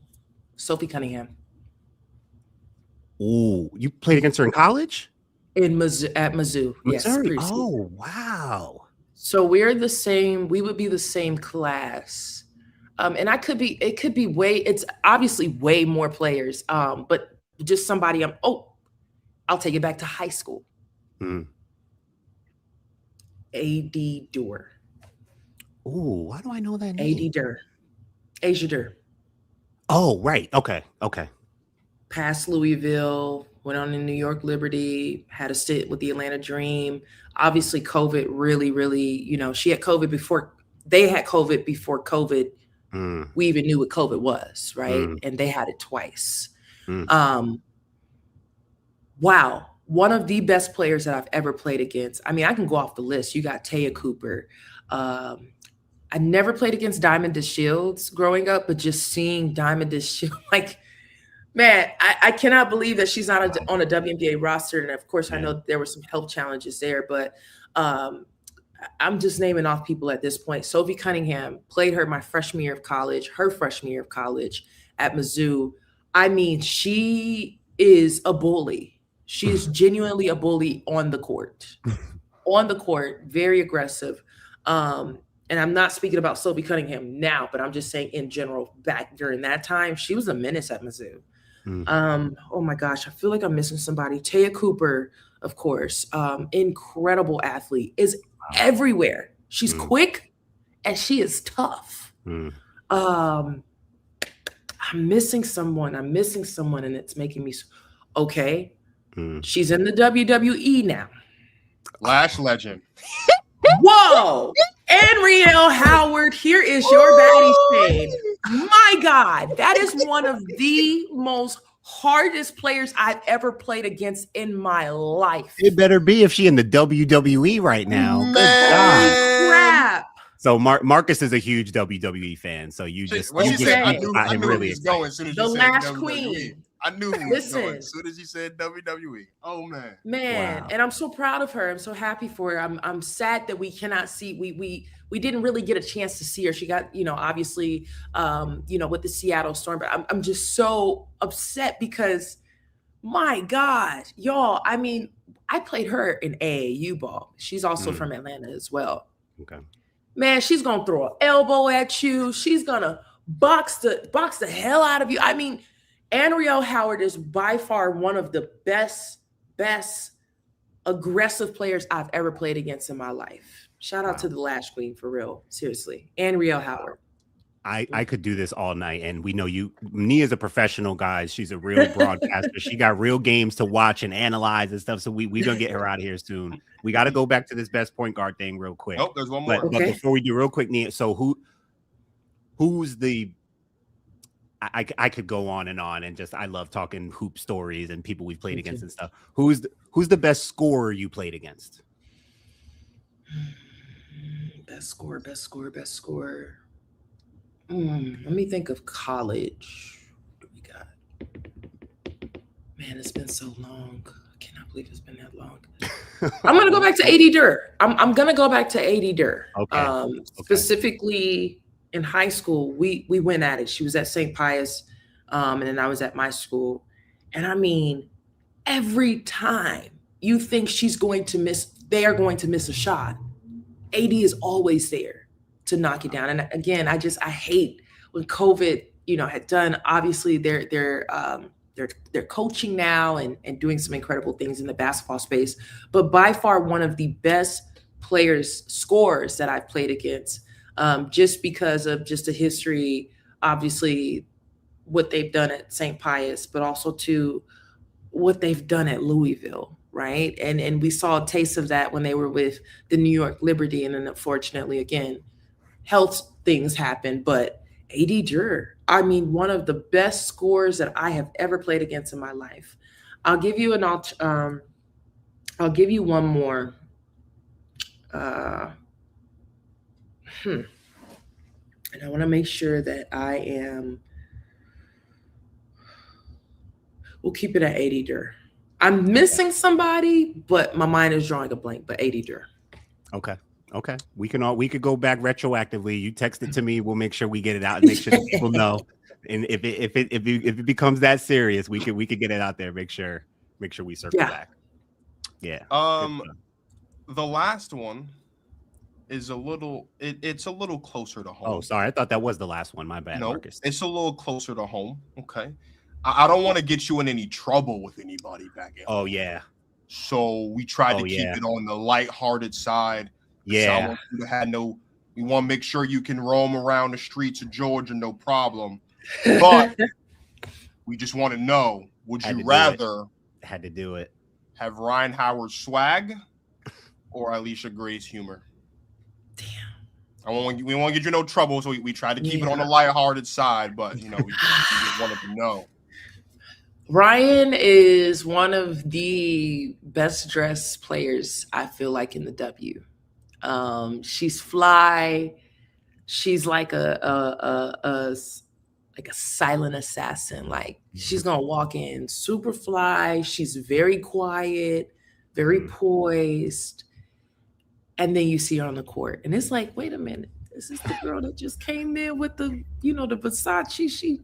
Sophie Cunningham. Ooh, you played against her in college? in Mizzou, at Mizzou. Yes, Missouri. preseason. Oh, wow. So we're the same. We would be the same class, and it could be way. It's obviously way more players, but just somebody. I'll take it back to high school. A.D. Durr. Oh, why do I know that name? A.D. Durr. Asia Durr. Oh, right. Okay. Past Louisville, went on in New York Liberty, had a stint with the Atlanta Dream. Obviously, COVID really, she had COVID before they had COVID before COVID. We even knew what COVID was, right? And they had it twice. Wow. One of the best players that I've ever played against. I mean, I can go off the list. You got Taya Cooper. I never played against Diamond DeShields growing up, but just seeing Diamond DeShields, like, man, I cannot believe that she's not on a WNBA roster. And of course, I know there were some health challenges there, but I'm just naming off people at this point. Sophie Cunningham, played her my freshman year of college, at Mizzou. I mean, she is a bully. She is genuinely a bully on the court. Very aggressive. And I'm not speaking about Sophie Cunningham now, but I'm just saying in general, back during that time, she was a menace at Mizzou. Oh my gosh, I feel like I'm missing somebody. Taya Cooper, of course, incredible athlete, is everywhere. She's quick and she is tough. I'm missing someone, and it's making me okay. She's in the WWE now. Lash legend. Whoa! Ariel Howard, here is your baddie shade. My God, that is one of the most hardest players I've ever played against in my life. It better be if she in the WWE right now. Good crap. So Marcus is a huge WWE fan. So you just what she said, I knew really he was going as soon as the you said Lash WWE. Queen. I knew he was going as soon as you said WWE. Oh man. Wow. And I'm so proud of her. I'm so happy for her. I'm sad that we cannot see. We didn't really get a chance to see her. She got, obviously, with the Seattle Storm. But I'm just so upset because, my God, y'all. I mean, I played her in AAU ball. She's also from Atlanta as well. Okay. Man, she's gonna throw an elbow at you. She's gonna box the hell out of you. I mean, Ariel Howard is by far one of the best aggressive players I've ever played against in my life. Shout out to the Lash Queen, for real. Seriously. Ariel Howard. I could do this all night. And we know Nia's a professional, guys. She's a real broadcaster. She got real games to watch and analyze and stuff. So we're going to get her out of here soon. We got to go back to this best point guard thing real quick. Oh, there's one more. But before we do real quick, Nia, so who's the I could go on and just I love talking hoop stories and people we've played against and stuff. Who's the best scorer you played against? Best scorer. Let me think of college. What do we got? Man, it's been so long. I cannot believe it's been that long. I'm gonna go back to A.D. Durr. I'm gonna go back to A.D. Durr. Okay. Specifically in high school, we went at it. She was at St. Pius, and then I was at my school. And I mean, every time you think she's going to miss, they are going to miss a shot, AD is always there to knock it down. And again, I hate when COVID, had done. Obviously, they're coaching now and doing some incredible things in the basketball space. But by far one of the best scorers that I've played against. Just because of just a history, obviously, what they've done at St. Pius, but also to what they've done at Louisville, right? And we saw a taste of that when they were with the New York Liberty, and then unfortunately, again, health things happen. But A.D. Durr, I mean, one of the best scorers that I have ever played against in my life. I'll give you I'll give you one more. And I want to make sure that we'll keep it at A.D. Durr. I'm missing somebody, but my mind is drawing a blank, but A.D. Durr. Okay. We could go back retroactively. You text it to me. We'll make sure we get it out and make sure that people know. And if it becomes that serious, we could get it out there. Make sure we circle back. Yeah. The last one is a little. It's a little closer to home. Oh, sorry. I thought that was the last one. My bad, No, Marcus. it's a little closer to home. Okay. I don't want to get you in any trouble with anybody back at home. Oh, yeah. So we tried to keep it on the lighthearted side. Yeah. We want to make sure you can roam around the streets of Georgia, no problem. But we just want to know, would you rather had to do it have Ryan Howard's swag or Alicia Gray's humor? Damn. We won't get you no trouble, so we try to keep it on the lighthearted side, but we just wanted to know. Ryan is one of the best dressed players, I feel like, in the W. She's fly. She's like a silent assassin. Like, she's gonna walk in super fly. She's very quiet, very poised. And then you see her on the court, and it's like, wait a minute, is this the girl that just came in with the Versace? She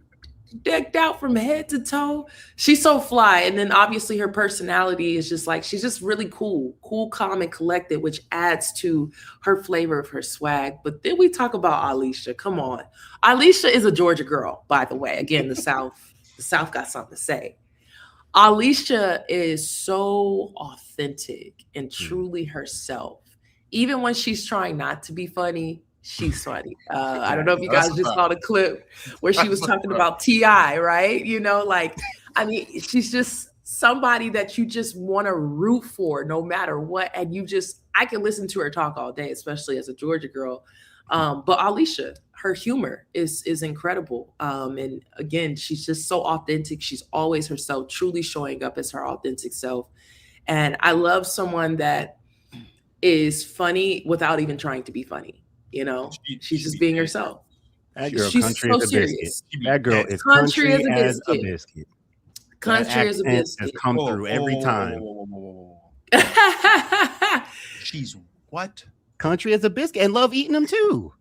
decked out from head to toe. She's so fly. And then obviously her personality is just like, she's just really cool, calm, and collected, which adds to her flavor of her swag. But then we talk about Alicia. Come on. Alicia is a Georgia girl, by the way. Again, the South got something to say. Alicia is so authentic and truly herself. Even when she's trying not to be funny, she's funny. I don't know if you guys just saw the clip where she was talking about T.I., right? She's just somebody that you just want to root for no matter what. And I can listen to her talk all day, especially as a Georgia girl. But Alicia, her humor is incredible. And again, she's just so authentic. She's always herself, truly showing up as her authentic self. And I love someone that is funny without even trying to be funny. She's just being herself. That girl, she's country so as a serious. biscuit. That girl is country as a biscuit. Country as a biscuit. Has come through every time. She's what? Country as a biscuit, and love eating them too.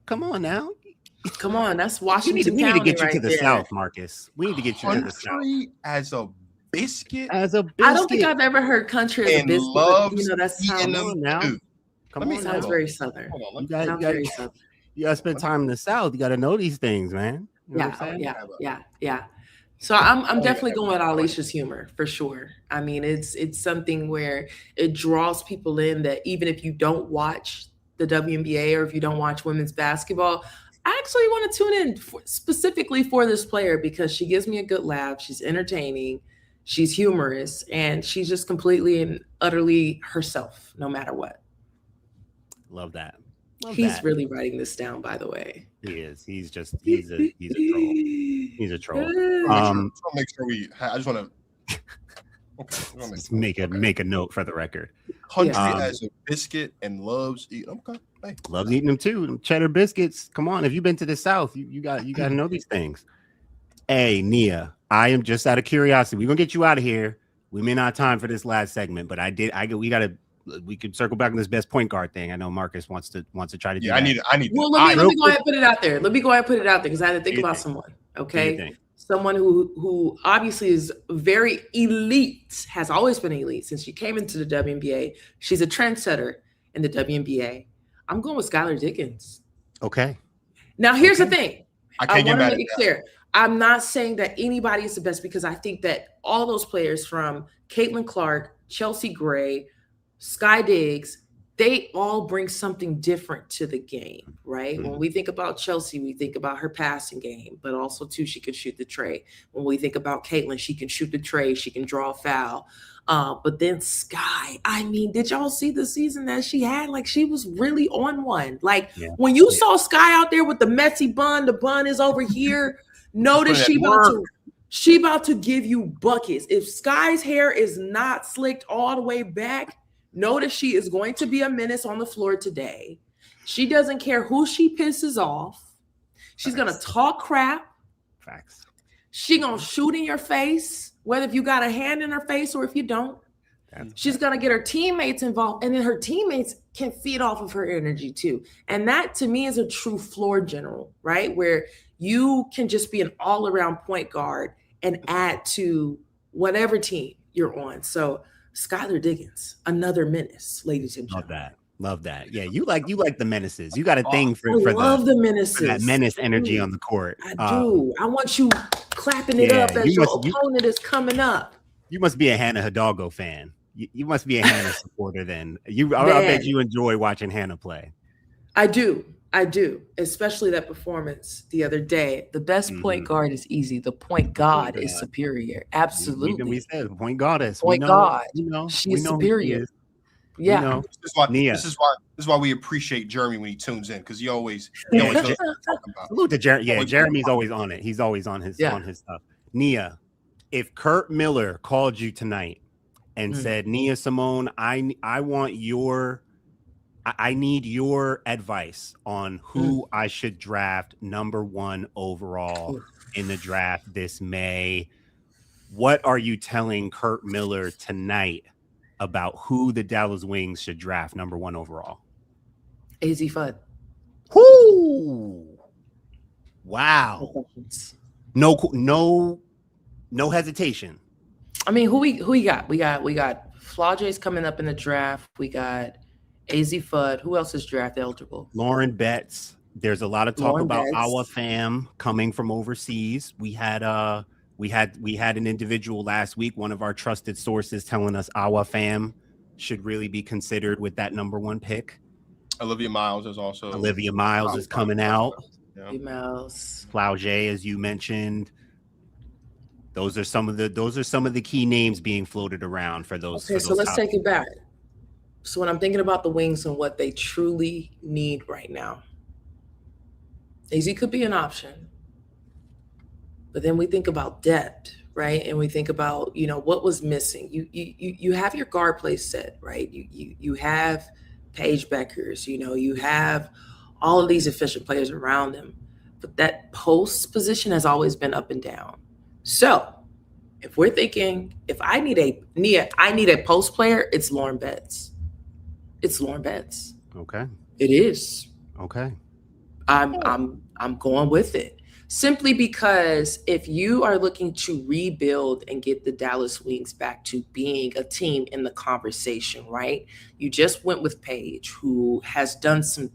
Come on now. Come on, that's Washington. We need to get you right to the there. South, Marcus. We need to get you to the South. Country as a biscuit. As a biscuit. I don't think I've ever heard country as a biscuit. Loves But, that sounds now. Come on, sounds very Southern. You gotta spend time in the South. You gotta know these things, man. You know Yeah. So I'm definitely going with Alicia's humor for sure. I mean, it's something where it draws people in that even if you don't watch the WNBA or if you don't watch women's basketball, I actually want to tune in specifically for this player because she gives me a good laugh. She's entertaining, she's humorous, and she's just completely and utterly herself, no matter what. Love that. He's really writing this down, by the way. He is. He's a troll. He's a troll. Make sure I just want to. Okay, make a note for the record. Country as a biscuit and loves eating. Okay, hey. Loves eating them too. Them cheddar biscuits. Come on, if you've been to the South, you got to know these things. Hey, Nia, I am just out of curiosity. We're gonna get you out of here. We may not have time for this last segment, but we could circle back on this best point guard thing. I know Marcus wants to try to do that. I need. Well, let me go ahead and put it out there. Because I had to think about someone. Okay. Someone who obviously is very elite, has always been elite since she came into the WNBA. She's a trendsetter in the WNBA. I'm going with Skylar Diggins. Okay. Now, here's the thing. I want to make it clear. I'm not saying that anybody is the best because I think that all those players from Caitlin Clark, Chelsea Gray, Sky Diggs, they all bring something different to the game, right? Mm-hmm. When we think about Chelsea, we think about her passing game, but also too, she can shoot the tray. When we think about Caitlin, she can shoot the tray, she can draw a foul. But then Sky, I mean, did y'all see the season that she had? Like, she was really on one. Like, when you saw Sky out there with the messy bun, the bun is over here. Notice she about to give you buckets. If Sky's hair is not slicked all the way back, notice she is going to be a menace on the floor today. She doesn't care who she pisses off. She's going to talk crap. Facts. She's going to shoot in your face, whether if you got a hand in her face or if you don't. She's going to get her teammates involved, and then her teammates can feed off of her energy too. And that, to me, is a true floor general, right? Where you can just be an all-around point guard and add to whatever team you're on. So Skylar Diggins, another menace, ladies and Love gentlemen. that. Love that. Yeah, you like the menaces. You got a thing for I love the menaces. for that menace energy on the court. I do. I want you clapping it up as your opponent is coming up. You must be a Hannah Hidalgo fan. You must be a Hannah supporter then. I bet you enjoy watching Hannah play. I do, especially that performance the other day. The best point guard is easy. The point guard is superior. Absolutely. We said point goddess. Point guard. She is superior. Yeah. This is why we appreciate Jeremy when he tunes in, because he always knows what he's talking about. Salute to Jeremy. Yeah, Jeremy's always on it. He's always on his stuff. Nia, if Kurt Miller called you tonight and said, Nia Symone, I need your advice on who I should draft number 1 overall in the draft this May. What are you telling Kurt Miller tonight about who the Dallas Wings should draft number 1 overall? AZ Fudd. Whoo! Wow. No hesitation. I mean, who we got? We got Flaujae's coming up in the draft. We got AZ Fudd. Who else is draft eligible? Lauren Betts. There's a lot of talk about our fam coming from overseas. We had an individual last week, one of our trusted sources, telling us our fam should really be considered with that number 1 pick. Olivia Miles is also coming out. Yeah. Miles. Flaujae, as you mentioned. Those are some of the key names being floated around for those. Okay, so let's take it back. So when I'm thinking about the Wings and what they truly need right now, AZ could be an option. But then we think about depth, right? And we think about, what was missing. You have your guard play set, right? You have Paige Beckers, you have all of these efficient players around them. But that post position has always been up and down. So if we're thinking, if I need a post player, it's Lauren Betts. Okay. It is. Okay. I'm going with it. Simply because if you are looking to rebuild and get the Dallas Wings back to being a team in the conversation, right? You just went with Paige, who has done some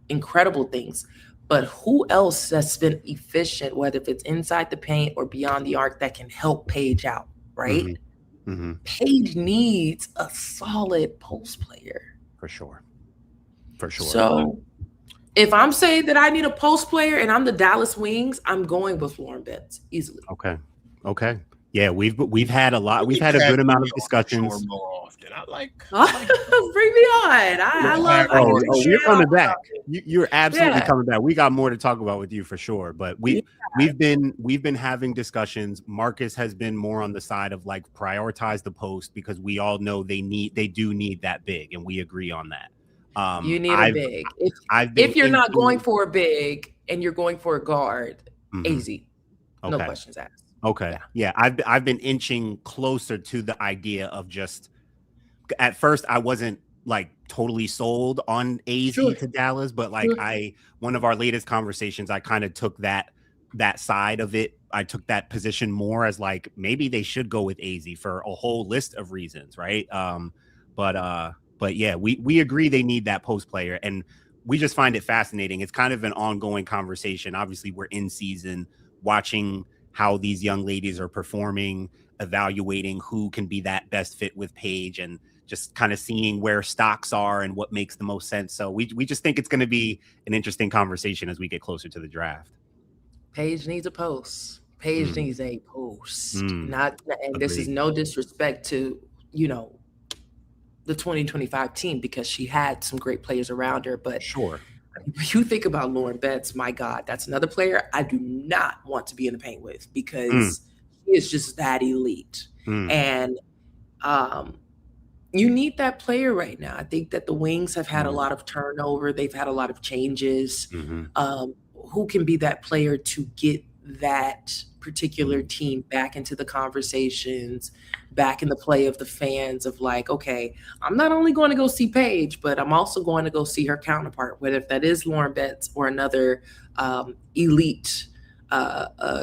incredible things. But who else that's been efficient, whether if it's inside the paint or beyond the arc, that can help Paige out, right? Mm-hmm. Paige needs a solid post player. For sure. So if I'm saying that I need a post player and I'm the Dallas Wings, I'm going with Lauren Betts easily. Okay. Yeah, we've had a lot. We've had a good amount of discussions. Bring me on. I love. You're coming back. You're absolutely coming back. We got more to talk about with you for sure. But we've been having discussions. Marcus has been more on the side of like prioritize the post, because we all know they do need that big, and we agree on that. You need a big. If you're not going for a big and you're going for a guard, AZ. No questions asked. Okay. Yeah. I've been inching closer to the idea of just, at first I wasn't like totally sold on AZ to Dallas, but like one of our latest conversations, I kind of took that side of it. I took that position more as like, maybe they should go with AZ for a whole list of reasons. Right. But yeah, we agree they need that post player, and we just find it fascinating. It's kind of an ongoing conversation. Obviously we're in season, watching how these young ladies are performing, evaluating who can be that best fit with Paige, and just kind of seeing where stocks are and what makes the most sense. So we just think it's going to be an interesting conversation as we get closer to the draft. Paige needs a post. Paige needs a post. This is no disrespect to, the 2025 team, because she had some great players around her. But sure, you think about Lauren Betts, my God, that's another player I do not want to be in the paint with, because she is just that elite. And you need that player right now. I think that the Wings have had a lot of turnover. They've had a lot of changes. Who can be that player to get that particular team back into the conversations, back in the play of the fans of like, okay, I'm not only going to go see Paige, but I'm also going to go see her counterpart, whether if that is Lauren Betts or another elite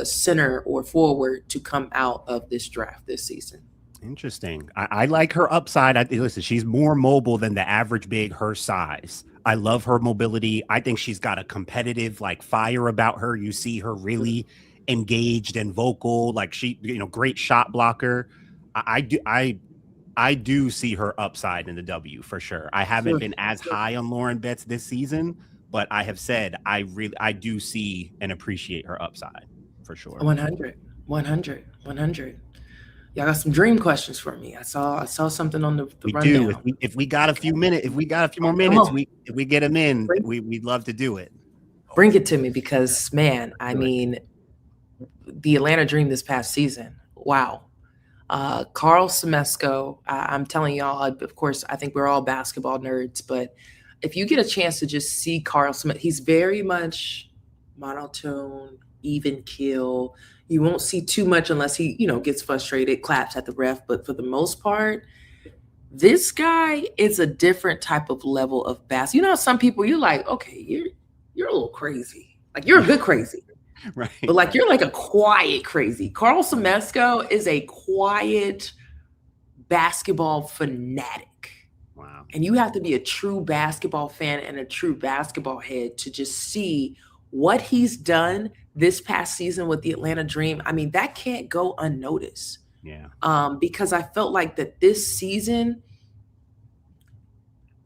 center or forward to come out of this draft this season. Interesting. I like her upside. Listen, she's more mobile than the average big her size. I love her mobility. I think she's got a competitive like fire about her. You see her really engaged and vocal. Like she, great shot blocker. I do see her upside in the W for sure. I haven't been as high on Lauren Betts this season, but I have said I do see and appreciate her upside for sure. 100. Y'all got some dream questions for me. I saw something on the we rundown. do. If we got a few minutes, if we got a few more minutes, if we get them in, we'd love to do it. Bring it to me because, man, I mean, the Atlanta Dream this past season. Wow. Carl Semesco, I'm telling y'all, of course, I think we're all basketball nerds, but if you get a chance to just see Carl Semesco, he's very much monotone, even keel. You won't see too much unless he, gets frustrated, claps at the ref. But for the most part, this guy is a different type of level of basketball. Some people you're like, okay, you're a little crazy. Like you're a good crazy. Right. But like you're like a quiet crazy. Carl Semesco is a quiet basketball fanatic. Wow. And you have to be a true basketball fan and a true basketball head to just see what he's done this past season with the Atlanta Dream. I mean, that can't go unnoticed. Yeah. Because I felt like that this season,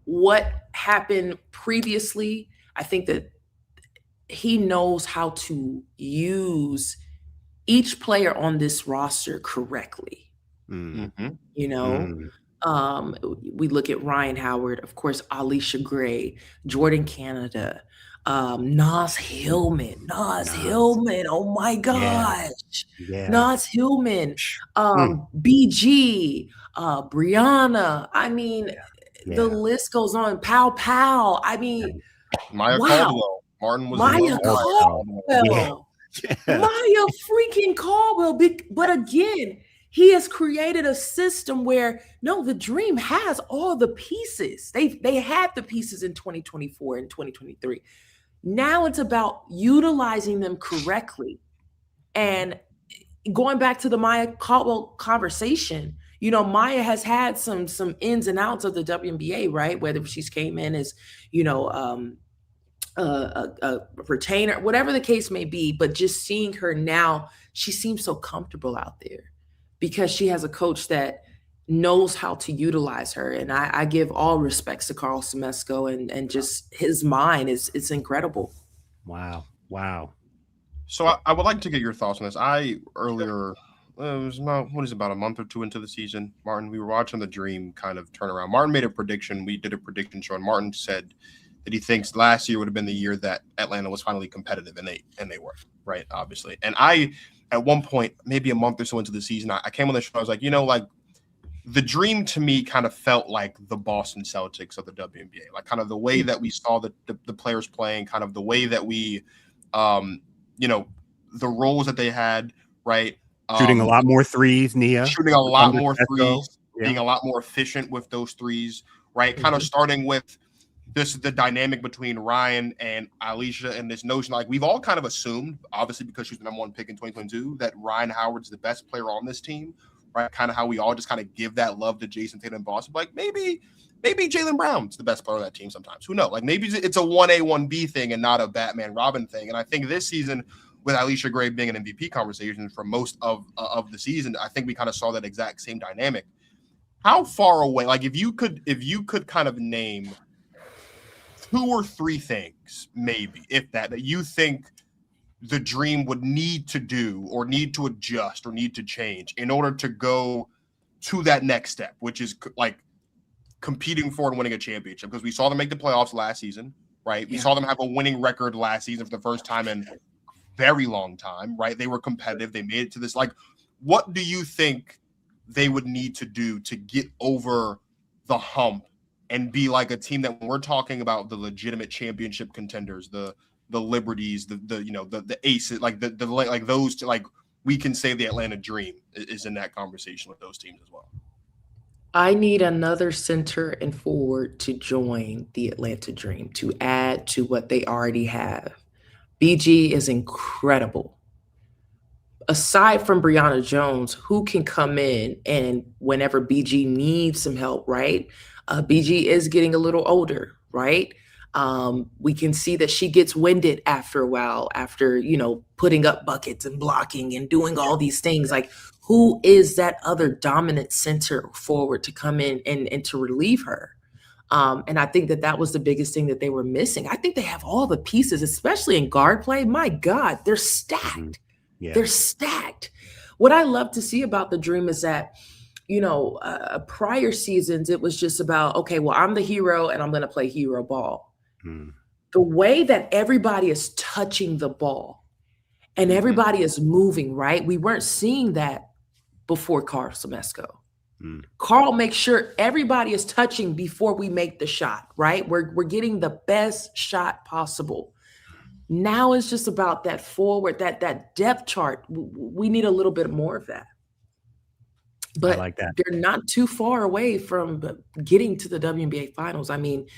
what happened previously, I think that he knows how to use each player on this roster correctly. Mm-hmm. We look at Ryan Howard, of course, Alicia Gray, Jordan Canada, Nas Hillman. Oh my gosh. Yeah. Nas Hillman, BG, Brianna. I mean, the list goes on. Pow. I mean, Maya wow. Caldwell. Martin was Maya Caldwell. Maya freaking Caldwell. But again, he has created a system where the Dream has all the pieces. They had the pieces in 2024 and 2023. Now it's about utilizing them correctly. And going back to the Maya Caldwell conversation, Maya has had some ins and outs of the WNBA, right? Whether she's came in as, a retainer, whatever the case may be, but just seeing her now, she seems so comfortable out there because she has a coach that knows how to utilize her. And I give all respects to Carl Semesco and just his mind it's incredible. Wow. So I would like to get your thoughts on this. Earlier, it was about a month or two into the season, Martin, we were watching the Dream kind of turn around. Martin made a prediction. We did a prediction show, and Martin said that he thinks last year would have been the year that Atlanta was finally competitive, and they were, right, obviously. And I, at one point, maybe a month or so into the season, I came on the show, I was like, the Dream to me kind of felt like the Boston Celtics of the WNBA, like kind of the way that we saw the players playing, kind of the way that we, the roles that they had, right? Shooting a lot more threes, Nia. Shooting a lot more threes, being a lot more efficient with those threes, right? Kind of starting with the dynamic between Ryan and Alicia and this notion, like we've all kind of assumed, obviously because she was the number one pick in 2022, that Ryan Howard's the best player on this team, right? Kind of how we all just kind of give that love to Jason Tatum and Boston. Like maybe Jaylen Brown's the best player on that team sometimes. Who knows? Like maybe it's a 1A, 1B thing and not a Batman Robin thing. And I think this season, with Alicia Gray being an MVP conversation for most of the season, I think we kind of saw that exact same dynamic. How far away, like if you could kind of name 2 or 3 things, maybe, if that you think the Dream would need to do or need to adjust or need to change in order to go to that next step, which is like competing for and winning a championship? Because we saw them make the playoffs last season, right? We saw them have a winning record last season for the first time in a very long time, right? They were competitive. They made it to this. Like, what do you think they would need to do to get over the hump and be like a team that, when we're talking about the legitimate championship contenders, the Liberties, the Aces, like like those, like we can say the Atlanta Dream is in that conversation with those teams as well? I need another center and forward to join the Atlanta Dream, to add to what they already have. BG is incredible. aside from Brianna Jones, who can come in and whenever BG needs some help, right? BG is getting a little older, right? We can see that she gets winded after a while, after, you know, putting up buckets and blocking and doing all these things. Like, who is that other dominant center forward to come in and to relieve her? And I think that was the biggest thing that they were missing. I think they have all the pieces, especially in guard play. My God, they're stacked. Yeah. They're stacked. What I love to see about the Dream is that, you know, prior seasons, it was just about, okay, well, I'm the hero and I'm going to play hero ball. The way that everybody is touching the ball and everybody is moving, right? We weren't seeing that before Carl Semesco. Carl makes sure everybody is touching before we make the shot, right? We're getting the best shot possible. Now it's just about that forward, that depth chart. We need a little bit more of that. But I like that. They're not too far away from getting to the WNBA finals. I mean,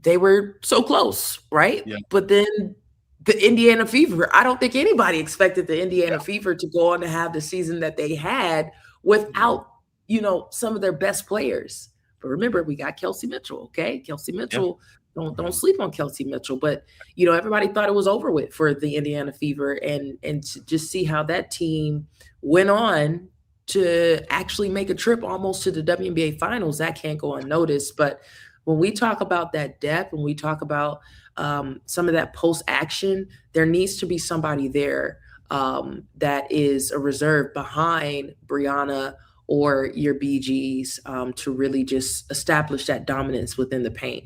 they were so close, right? Yeah. But then the Indiana Fever, I don't think anybody expected the Indiana Fever to go on to have the season that they had without, you know, some of their best players. But remember, we got Kelsey Mitchell, okay? Kelsey Mitchell, don't sleep on Kelsey Mitchell. But, you know, everybody thought it was over with for the Indiana Fever. And to just see how that team went on to actually make a trip almost to the WNBA finals, that can't go unnoticed. But when we talk about that depth, when we talk about some of that post-action, there needs to be somebody there that is a reserve behind Brianna or your BGs to really just establish that dominance within the paint.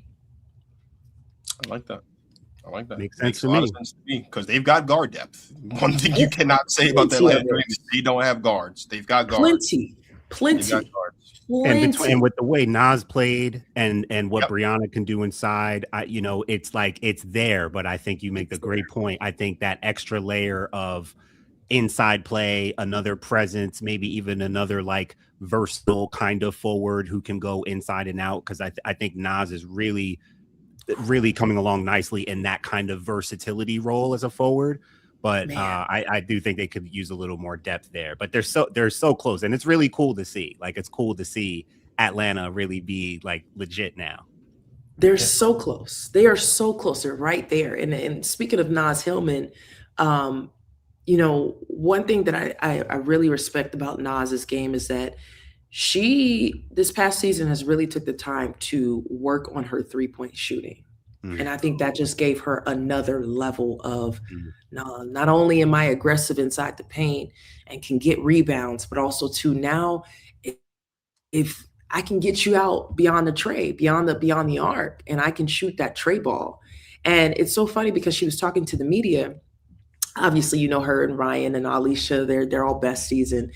I like that. Makes sense Makes to a lot me. of sense to me because they've got guard depth. One thing you cannot say about the Atlanta Dream is they don't have guards. They've got guards. Plenty. They've got guards. And with the way Nas played and what Brianna can do inside, you know, it's like it's there. But I think you make the great point. I think that extra layer of inside play, another presence, maybe even another like versatile kind of forward who can go inside and out. Because I think Nas is really coming along nicely in that kind of versatility role as a forward. But I do think they could use a little more depth there. But they're so close, and it's really cool to see. Like, it's cool to see Atlanta really be like legit now. They're so close. They are so close. They're right there. And speaking of Nas Hillman, you know, one thing that I really respect about Nas's game is that she this past season has really took the time to work on her 3-point shooting. And I think that just gave her another level of not only am I aggressive inside the paint and can get rebounds, but also too now if I can get you out beyond the tray, beyond the arc, and I can shoot that tray ball. And it's so funny because she was talking to the media. Obviously, you know, her and Ryan and Alicia, they're all besties. And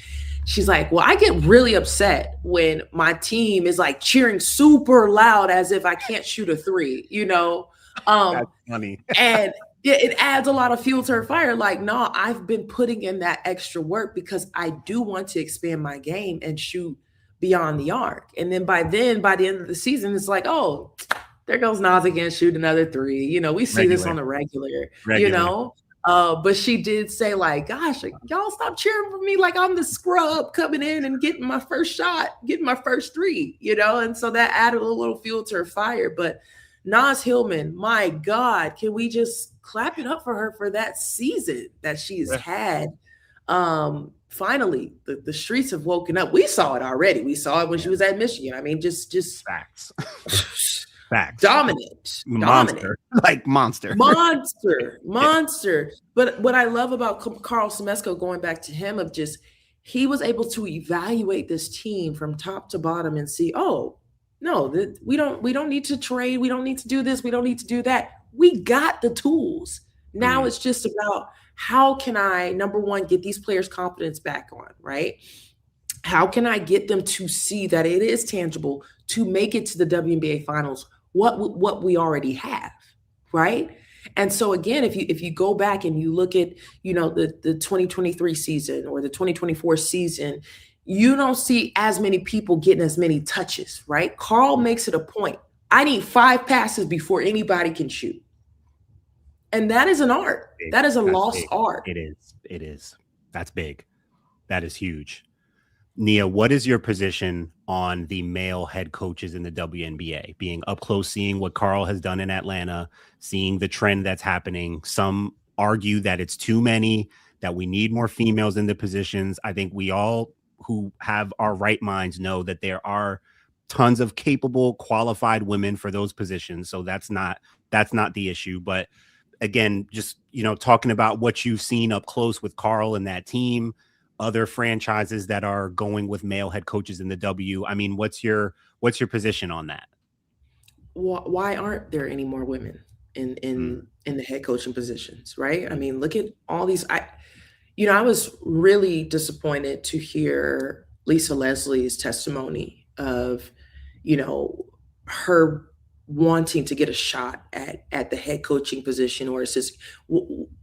she's like, well, I get really upset when my team is like cheering super loud as if I can't shoot a 3, you know? That's funny. And it adds a lot of fuel to her fire. Like, no, I've been putting in that extra work because I do want to expand my game and shoot beyond the arc. And then by the end of the season, it's like, oh, there goes Nas again, shoot another 3. You know, we see this on the regular. You know? But she did say, like, gosh, y'all stop cheering for me like I'm the scrub coming in and getting my first shot, getting my first 3, you know? And so that added a little fuel to her fire. But Nas Hillman, my God, can we just clap it up for her for that season that she's had? Finally, the streets have woken up. We saw it already. We saw it when she was at Michigan. I mean, just facts. Dominant. Monster. Like monster. But what I love about Carl Semesco, going back to him, of just he was able to evaluate this team from top to bottom and see, oh, no, we don't need to trade. We don't need to do this. We don't need to do that. We got the tools. Now it's just about how can I, number one, get these players' confidence back on, right? How can I get them to see that it is tangible to make it to the WNBA finals, what we already have, right? And so again, if you go back and you look at, you know, the 2023 season or the 2024 season, you don't see as many people getting as many touches, right? Carl makes it a point. I need 5 passes before anybody can shoot. And that is an art. That is a lost art. It is. That's big. That is huge. Nia, what is your position on the male head coaches in the WNBA? Being up close, seeing what Carl has done in Atlanta, seeing the trend that's happening. Some argue that it's too many, that we need more females in the positions. I think we all who have our right minds know that there are tons of capable, qualified women for those positions. So that's not the issue. But again, just, talking about what you've seen up close with Carl and that team, other franchises that are going with male head coaches in the W. I mean, what's your position on that? Why aren't there any more women in the head coaching positions, right? I mean, look at all these. I was really disappointed to hear Lisa Leslie's testimony of, her wanting to get a shot at the head coaching position, or it's just,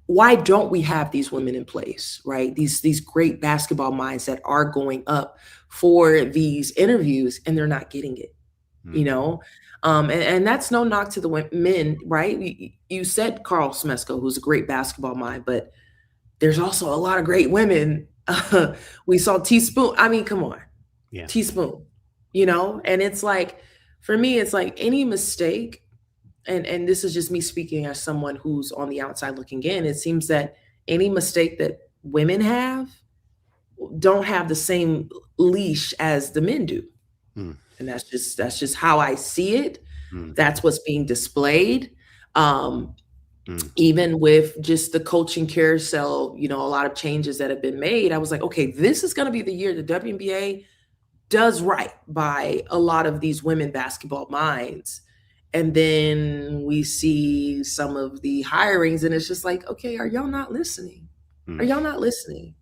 why don't we have these women in place, right? These great basketball minds that are going up for these interviews and they're not getting it, and that's no knock to the men, right? You said Carl Smesko, who's a great basketball mind, but there's also a lot of great women. We saw Teaspoon. I mean, come on. Yeah. Teaspoon, and it's like, for me, it's like any mistake, and this is just me speaking as someone who's on the outside looking in, it seems that any mistake that women don't have the same leash as the men do. And that's just how I see it. That's what's being displayed. Even with just the coaching carousel, a lot of changes that have been made, I was like, okay, this is going to be the year the WNBA does right by a lot of these women basketball minds. And then we see some of the hirings and it's just like, okay, are y'all not listening? Are y'all not listening?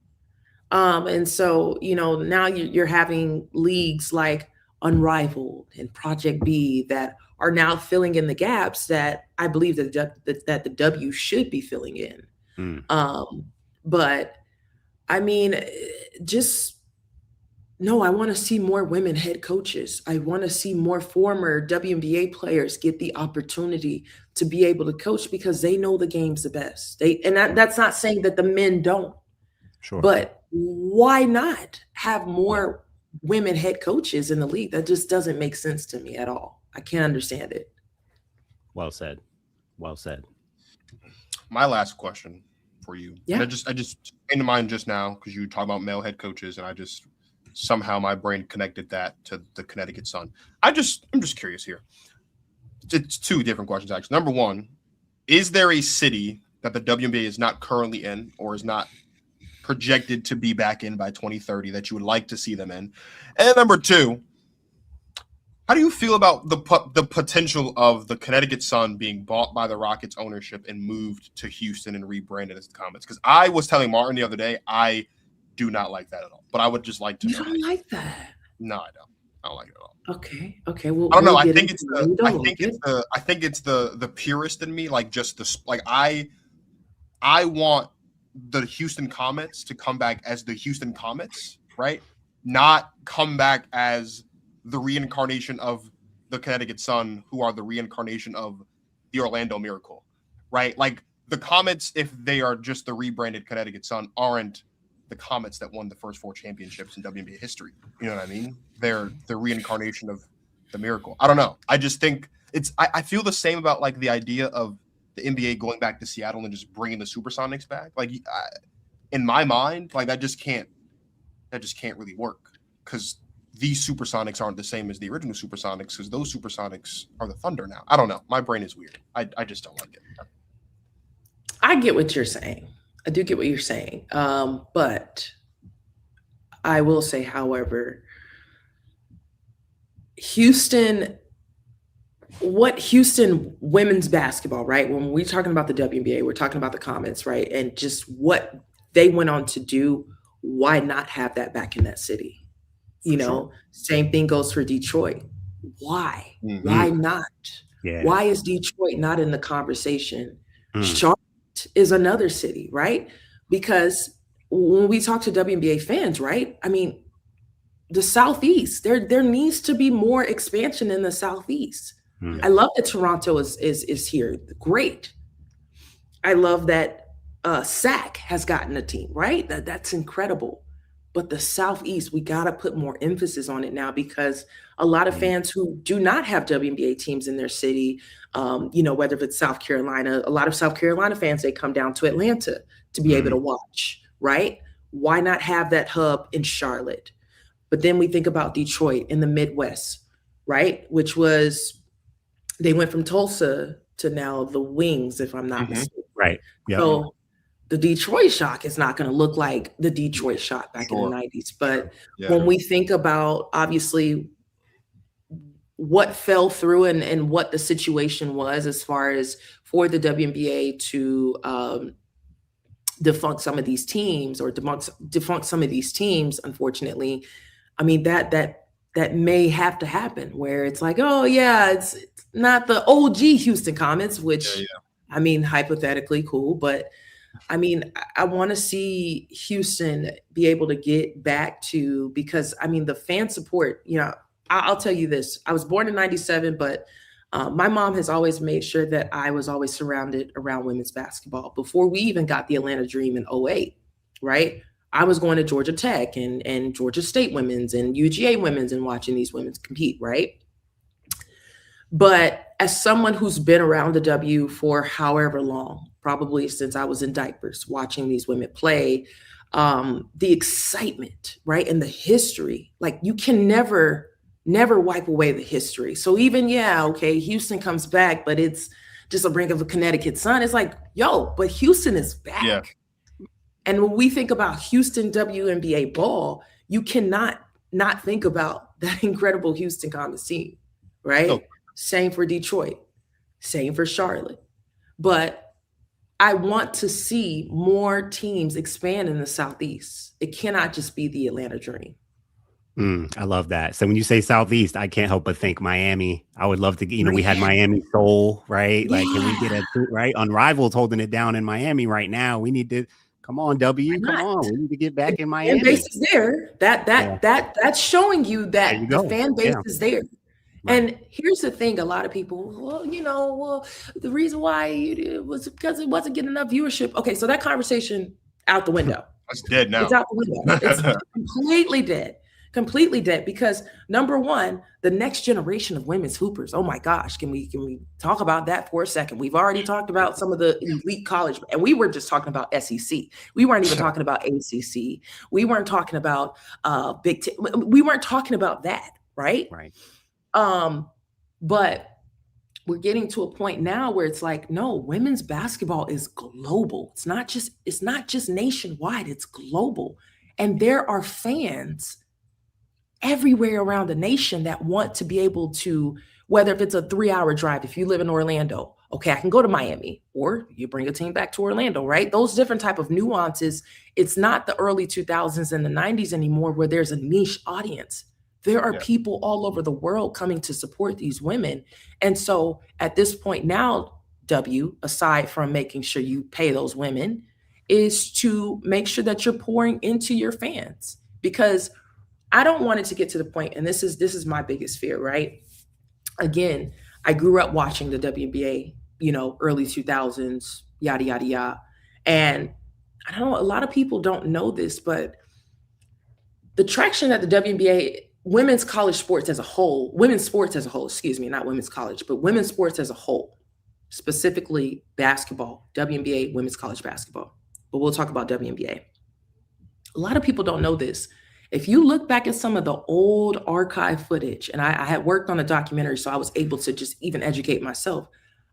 And so, now you're having leagues like Unrivaled and Project B that are now filling in the gaps that I believe that the W should be filling in. But I mean, no, I want to see more women head coaches. I want to see more former WNBA players get the opportunity to be able to coach because they know the game's the best. That's not saying that the men don't. Sure. But why not have more women head coaches in the league? That just doesn't make sense to me at all. I can't understand it. Well said. Well said. My last question for you. Yeah. And I just came to mind just now because you talk about male head coaches, and somehow my brain connected that to the Connecticut Sun. I'm just curious here. It's two different questions, actually. Number one, is there a city that the WNBA is not currently in or is not projected to be back in by 2030 that you would like to see them in? And number two, how do you feel about the potential of the Connecticut Sun being bought by the Rockets ownership and moved to Houston and rebranded as the Comets? Because I was telling Martin the other day, I do not like that at all. But I would just like to know. You don't like that? No, I don't. I don't like it at all. Okay. Well, I don't know. we'll I get think into it. I think it's the purist in me. Like I want the Houston Comets to come back as the Houston Comets, right? Not come back as the reincarnation of the Connecticut Sun, who are the reincarnation of the Orlando Miracle, right? Like the Comets, if they are just the rebranded Connecticut Sun, aren't the Comets that won the first 4 championships in WNBA history. You know what I mean? They're the reincarnation of the Miracle. I don't know. I just think I feel the same about like the idea of the NBA going back to Seattle and just bringing the Supersonics back. Like in my mind, like that just can't really work because these Supersonics aren't the same as the original Supersonics because those Supersonics are the Thunder now. I don't know. My brain is weird. I just don't like it. I get what you're saying. I do get what you're saying. But I will say, however, Houston women's basketball, right? When we're talking about the WNBA, we're talking about the Comets, right? And just what they went on to do, why not have that back in that city? Same thing goes for Detroit. Why? Mm-hmm. Why not? Yeah. Why is Detroit not in the conversation? Charlotte is another city, right? Because when we talk to WNBA fans, right? I mean, the Southeast, there needs to be more expansion in the Southeast. I love that Toronto is here. Great. I love that SAC has gotten a team, right? That's incredible. But the Southeast, we got to put more emphasis on it now, because a lot of fans who do not have WNBA teams in their city, whether if it's South Carolina, a lot of South Carolina fans, they come down to Atlanta to be able to watch, right? Why not have that hub in Charlotte? But then we think about Detroit in the Midwest, right? Which was, they went from Tulsa to now the Wings, if I'm not mistaken. Right. Yeah. So the Detroit Shock is not going to look like the Detroit Shock back in the 90s. But when we think about, obviously, what fell through and what the situation was as far as for the WNBA to defunct some of these teams, or defunct some of these teams, unfortunately, I mean, that may have to happen, where it's like, oh yeah, it's not the OG Houston Comets, which I mean, hypothetically cool, but I mean, I want to see Houston be able to get back to, because I mean, the fan support, I'll tell you this, I was born in 97, but my mom has always made sure that I was always surrounded around women's basketball. Before we even got the Atlanta Dream in 08, right? I was going to Georgia Tech and Georgia State women's and UGA women's and watching these women compete, right? But as someone who's been around the W for however long, probably since I was in diapers, watching these women play, the excitement, right? And the history, like you can never wipe away the history. So even, Houston comes back, but it's just a brink of a Connecticut sun. It's like, but Houston is back. Yeah. And when we think about Houston WNBA ball, you cannot not think about that incredible Houston Comets team, right? Oh. Same for Detroit, same for Charlotte. But I want to see more teams expand in the Southeast. It cannot just be the Atlanta Dream. I love that. So when you say Southeast, I can't help but think Miami. I would love to, we had Miami Soul, right? Yeah. Like, can we get right? Unrivaled holding it down in Miami right now. We need to, come on, W, come on. We need to get back in Miami. Fan base is there. That's showing you that the fan base is there. Right. And here's the thing, a lot of people, the reason why it was because it wasn't getting enough viewership. Okay, so that conversation out the window. That's dead now. It's out the window. It's completely dead, because number one, the next generation of women's hoopers, oh my gosh, can we talk about that for a second? We've already talked about some of the elite college, and we were just talking about SEC. We weren't even talking about ACC. We weren't talking about Big Ten. We weren't talking about that, right? Right. But we're getting to a point now where it's like, no, women's basketball is global. It's not just nationwide, it's global. And there are fans everywhere around the nation that want to be able to, whether if it's a 3-hour drive, if you live in Orlando, okay, I can go to Miami, or you bring a team back to Orlando, right? Those different type of nuances. It's not the early 2000s and the 90s anymore where there's a niche audience. There are people all over the world coming to support these women. And so at this point now, W, aside from making sure you pay those women, is to make sure that you're pouring into your fans. Because I don't want it to get to the point, and this is my biggest fear, right? Again, I grew up watching the WNBA, early 2000s, yada, yada, yada. And I don't know, a lot of people don't know this, but the traction that the WNBA, women's sports as a whole, not women's college, but women's sports as a whole, specifically basketball, WNBA, women's college basketball. But we'll talk about WNBA. A lot of people don't know this. If you look back at some of the old archive footage, and I had worked on a documentary, so I was able to just even educate myself.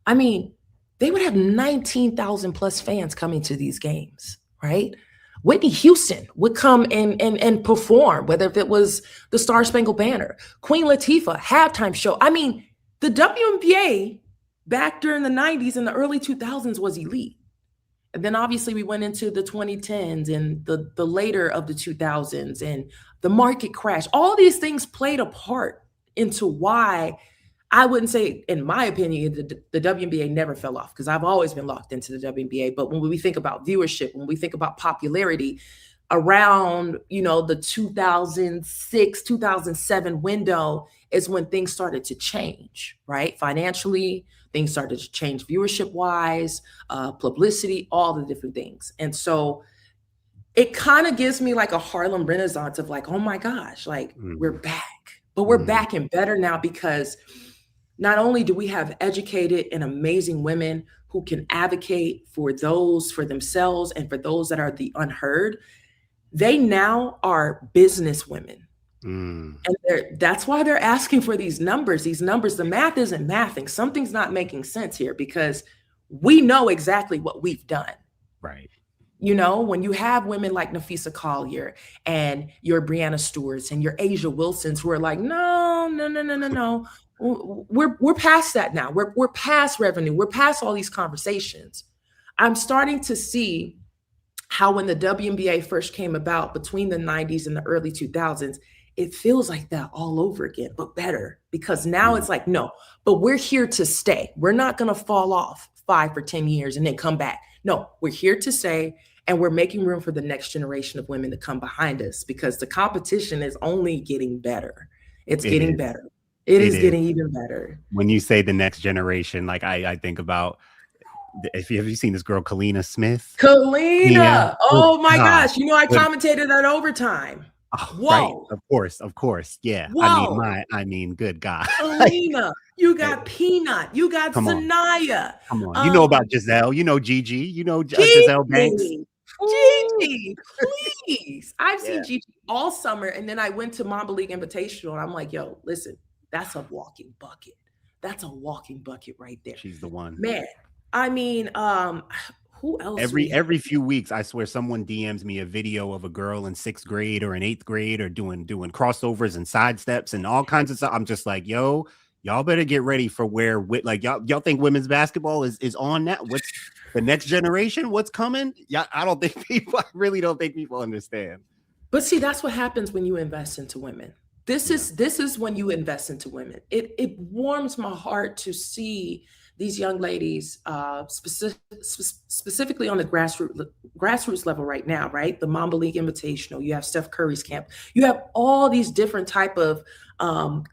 I mean, they would have 19,000 plus fans coming to these games, right? Whitney Houston would come and perform, whether if it was the Star Spangled Banner, Queen Latifah, halftime show. I mean, the WNBA back during the 90s and the early 2000s was elite. And then obviously we went into the 2010s and the later of the 2000s and the market crash. All these things played a part into why I wouldn't say, in my opinion, the WNBA never fell off, because I've always been locked into the WNBA. But when we think about viewership, when we think about popularity, around, the 2006, 2007 window is when things started to change, right? Financially, things started to change viewership wise, publicity, all the different things. And so it kind of gives me like a Harlem Renaissance of like, oh my gosh, like we're back, but we're back and better now, because not only do we have educated and amazing women who can advocate for themselves and for those that are the unheard, they now are business women. And that's why they're asking for these numbers. The math isn't mathing. Something's not making sense here, because we know exactly what we've done. Right. When you have women like Nafisa Collier and your Brianna Stewarts and your Asia Wilsons who are like, no. We're past that now. We're past revenue. We're past all these conversations. I'm starting to see how when the WNBA first came about between the 90s and the early 2000s, it feels like that all over again, but better, because now it's like, no, but we're here to stay. We're not going to fall off 5 or 10 years and then come back. No, we're here to stay, and we're making room for the next generation of women to come behind us, because the competition is only getting better. It's getting better. It is getting even better. When you say the next generation, like I think about, have you seen this girl, Kalina Smith? Kalina. Oh my gosh. I commentated at Overtime. Oh, whoa. Right. Of course. Yeah. Whoa. I mean, good God. Kalina. You got Peanut. You got Sanaya. Come on. You know about Giselle. You know Gigi. You know Giselle Banks. Gigi, please. I've seen Gigi all summer, and then I went to Mamba League Invitational, and I'm like, yo, listen, that's a walking bucket. That's a walking bucket right there. She's the one. Man, I mean, who else? Every few weeks, I swear someone DMs me a video of a girl in 6th grade or in 8th grade or doing crossovers and sidesteps and all kinds of stuff. I'm just like, yo, y'all better get ready for where, like, y'all think women's basketball is on now? What's the next generation? What's coming? Yeah, I really don't think people understand. But see, that's what happens when you invest into women. This is when you invest into women. It warms my heart to see these young ladies, specifically on the grassroots level right now, right? The Mamba League Invitational, you have Steph Curry's camp, you have all these different type of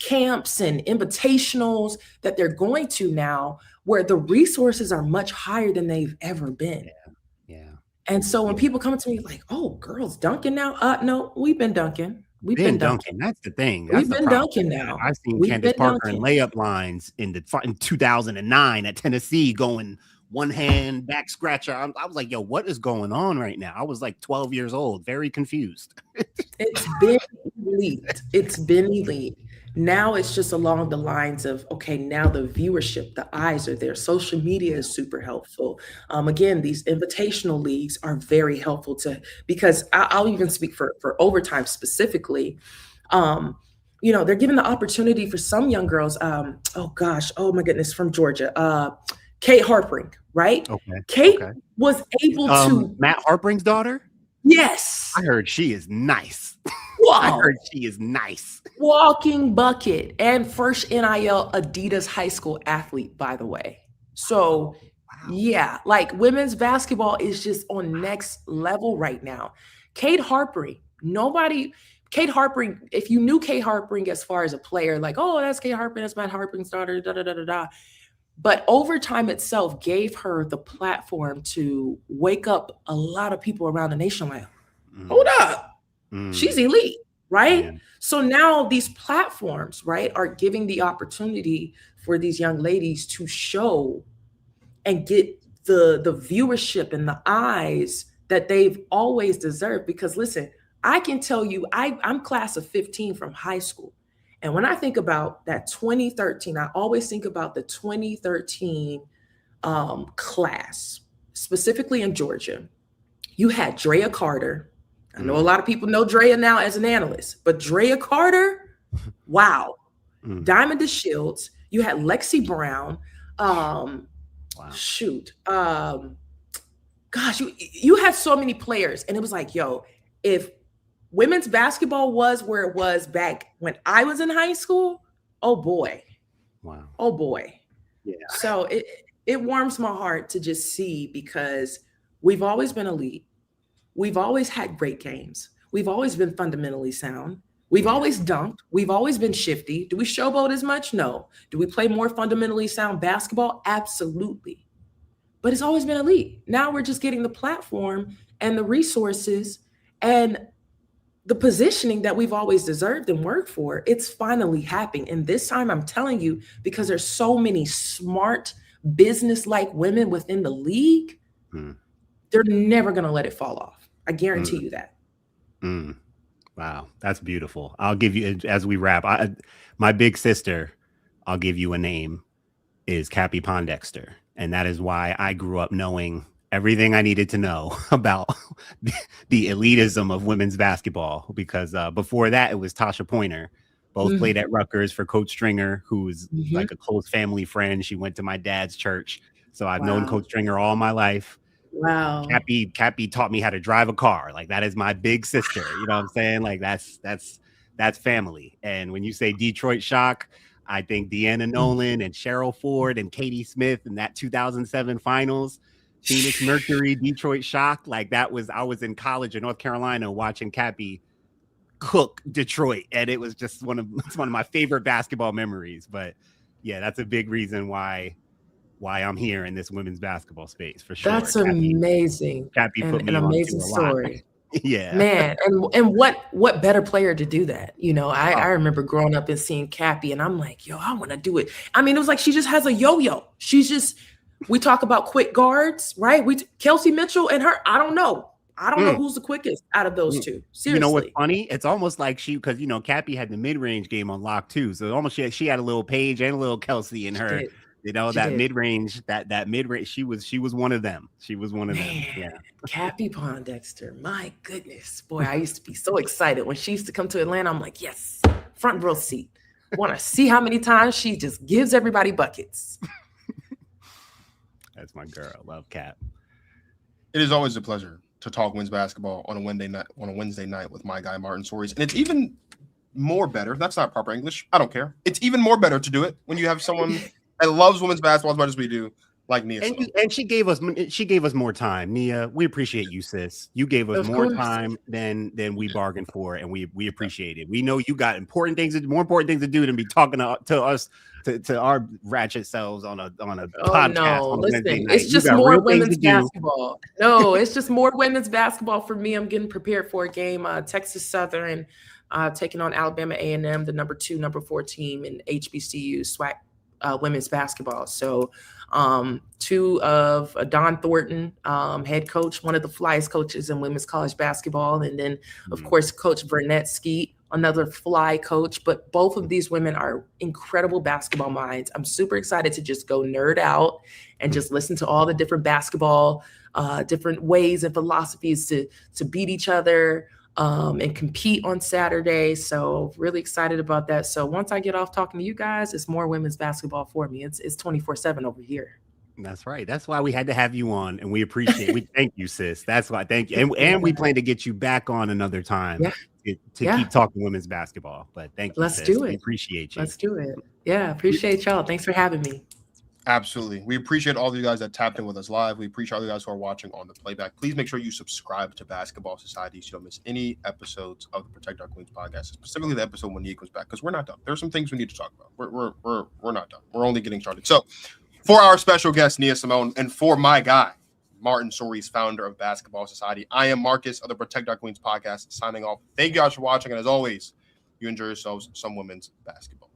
camps and invitationals that they're going to now, where the resources are much higher than they've ever been. Yeah. And so when people come to me like, oh, girls dunking now? No, we've been dunking. We've been dunking. That's the thing. We've been dunking now. I've seen Candace Parker in layup lines in 2009 at Tennessee going one hand back scratcher. I was like, yo, what is going on right now? I was like 12 years old, very confused. It's been elite. It's been elite. Now it's just along the lines of, okay, now the viewership, the eyes are there. Social media is super helpful. Again, these invitational leagues are very helpful because I'll even speak for Overtime specifically. They're giving the opportunity for some young girls. Oh my goodness, from Georgia, Kate Harpring, right? Okay. Kate was able to. Matt Harpring's daughter? Yes. I heard she is nice. Wow. I heard she is nice. Walking bucket and first NIL Adidas high school athlete, by the way. So, yeah, like women's basketball is just on next level right now. Kate Harpring, if you knew Kate Harpring as far as a player, like, oh, that's Kate Harpring, that's Matt Harpring's daughter, da-da-da-da-da. But Overtime itself gave her the platform to wake up a lot of people around the nation like, hold up. She's elite, right? Yeah. So now these platforms, right, are giving the opportunity for these young ladies to show and get the viewership and the eyes that they've always deserved. Because listen, I can tell you, I'm class of 15 from high school. And when I think about that 2013, I always think about the 2013 class, specifically in Georgia. You had Drea Carter. I know a lot of people know Drea now as an analyst, but Drea Carter, wow. Diamond DeShields. You had Lexi Brown. Gosh, you had so many players. And it was like, yo, if women's basketball was where it was back when I was in high school, oh boy. Wow. Oh boy. Yeah. So it warms my heart to just see, because we've always been elite. we've always had great games. We've always been fundamentally sound. We've always dunked. We've always been shifty. Do we showboat as much? No. Do we play more fundamentally sound basketball? Absolutely. But it's always been elite. Now we're just getting the platform and the resources and the positioning that we've always deserved and worked for. It's finally happening. And this time, I'm telling you, because there's so many smart, business-like women within the league, they're never going to let it fall off. I guarantee you that. Wow, that's beautiful. I'll give you, as we wrap, my big sister, I'll give you a name, is Cappie Pondexter. And that is why I grew up knowing everything I needed to know about the elitism of women's basketball, because before that, it was Tasha Pointer. Both played at Rutgers for Coach Stringer, who's like a close family friend. She went to my dad's church. So I've known Coach Stringer all my life. Wow. Cappie taught me how to drive a car. Like, that is my big sister. You know what I'm saying? Like, that's family. And when you say Detroit Shock, I think Deanna Nolan and Cheryl Ford and Katie Smith in that 2007 finals, Phoenix Mercury, Detroit Shock. Like, I was in college in North Carolina watching Cappie cook Detroit. And it was just one of my favorite basketball memories. But yeah, that's a big reason why I'm here in this women's basketball space, for sure. That's amazing. Cappie put me an on amazing to a lot. story. Yeah, man. And what better player to do that? You know, I remember growing up and seeing Cappie, and I'm like, yo, I want to do it. I mean, it was like she just has a yo-yo. We talk about quick guards, right? Kelsey Mitchell and her. I don't know who's the quickest out of those two. Seriously. You know what's funny? It's almost like because Cappie had the mid-range game on lock too. So almost she had a little Paige and a little Kelsey in her. You know, that mid-range, that mid-range, she was one of them. She was one of them. Yeah. Cappie Pondexter. My goodness. Boy, I used to be so excited when she used to come to Atlanta. I'm like, yes, front row seat. Want to see how many times she just gives everybody buckets. That's my girl. Love Cap. It is always a pleasure to talk women's basketball on a Wednesday night with my guy Martin Soares. And it's even more better. That's not proper English. I don't care. It's even more better to do it when you have someone that loves women's basketball as much as we do, like Nia. And she gave us more time. Nia, we appreciate you, sis. You gave us more time than we bargained for, and we appreciate it. We know you got more important things to do than be talking to us to our ratchet selves on a podcast. No, listen, it's just more women's basketball. No, it's just more women's basketball for me. I'm getting prepared for a game. Texas Southern taking on Alabama A&M, the number 2, number 4 team in HBCU SWAC women's basketball. So two of Don Thornton, head coach, one of the flyest coaches in women's college basketball. And then, of course, Coach Burnett Skeet, another fly coach. But both of these women are incredible basketball minds. I'm super excited to just go nerd out and just listen to all the different basketball, different ways and philosophies to beat each other and compete on Saturday. So really excited about that. So once I get off talking to you guys, it's more women's basketball for me. It's 24/7 over here. That's right. That's why we had to have you on, and we appreciate. We thank you, sis. That's why. Thank you, and we plan to get you back on another time to keep talking women's basketball. But thank you. Let's sis. do it. We appreciate you. Let's do it. Yeah, appreciate y'all. Thanks for having me. Absolutely. We appreciate all of you guys that tapped in with us live. We appreciate all you guys who are watching on the playback. Please make sure you subscribe to Basketball Society so you don't miss any episodes of the Protect Our Queens podcast, specifically the episode when Nia comes back, because we're not done. There's some things we need to talk about. We're not done. We're only getting started. So for our special guest, Nia Symone, and for my guy, Martin Soares, founder of Basketball Society, I am Marcus of the Protect Our Queens podcast, signing off. Thank you guys for watching. And as always, you enjoy yourselves some women's basketball.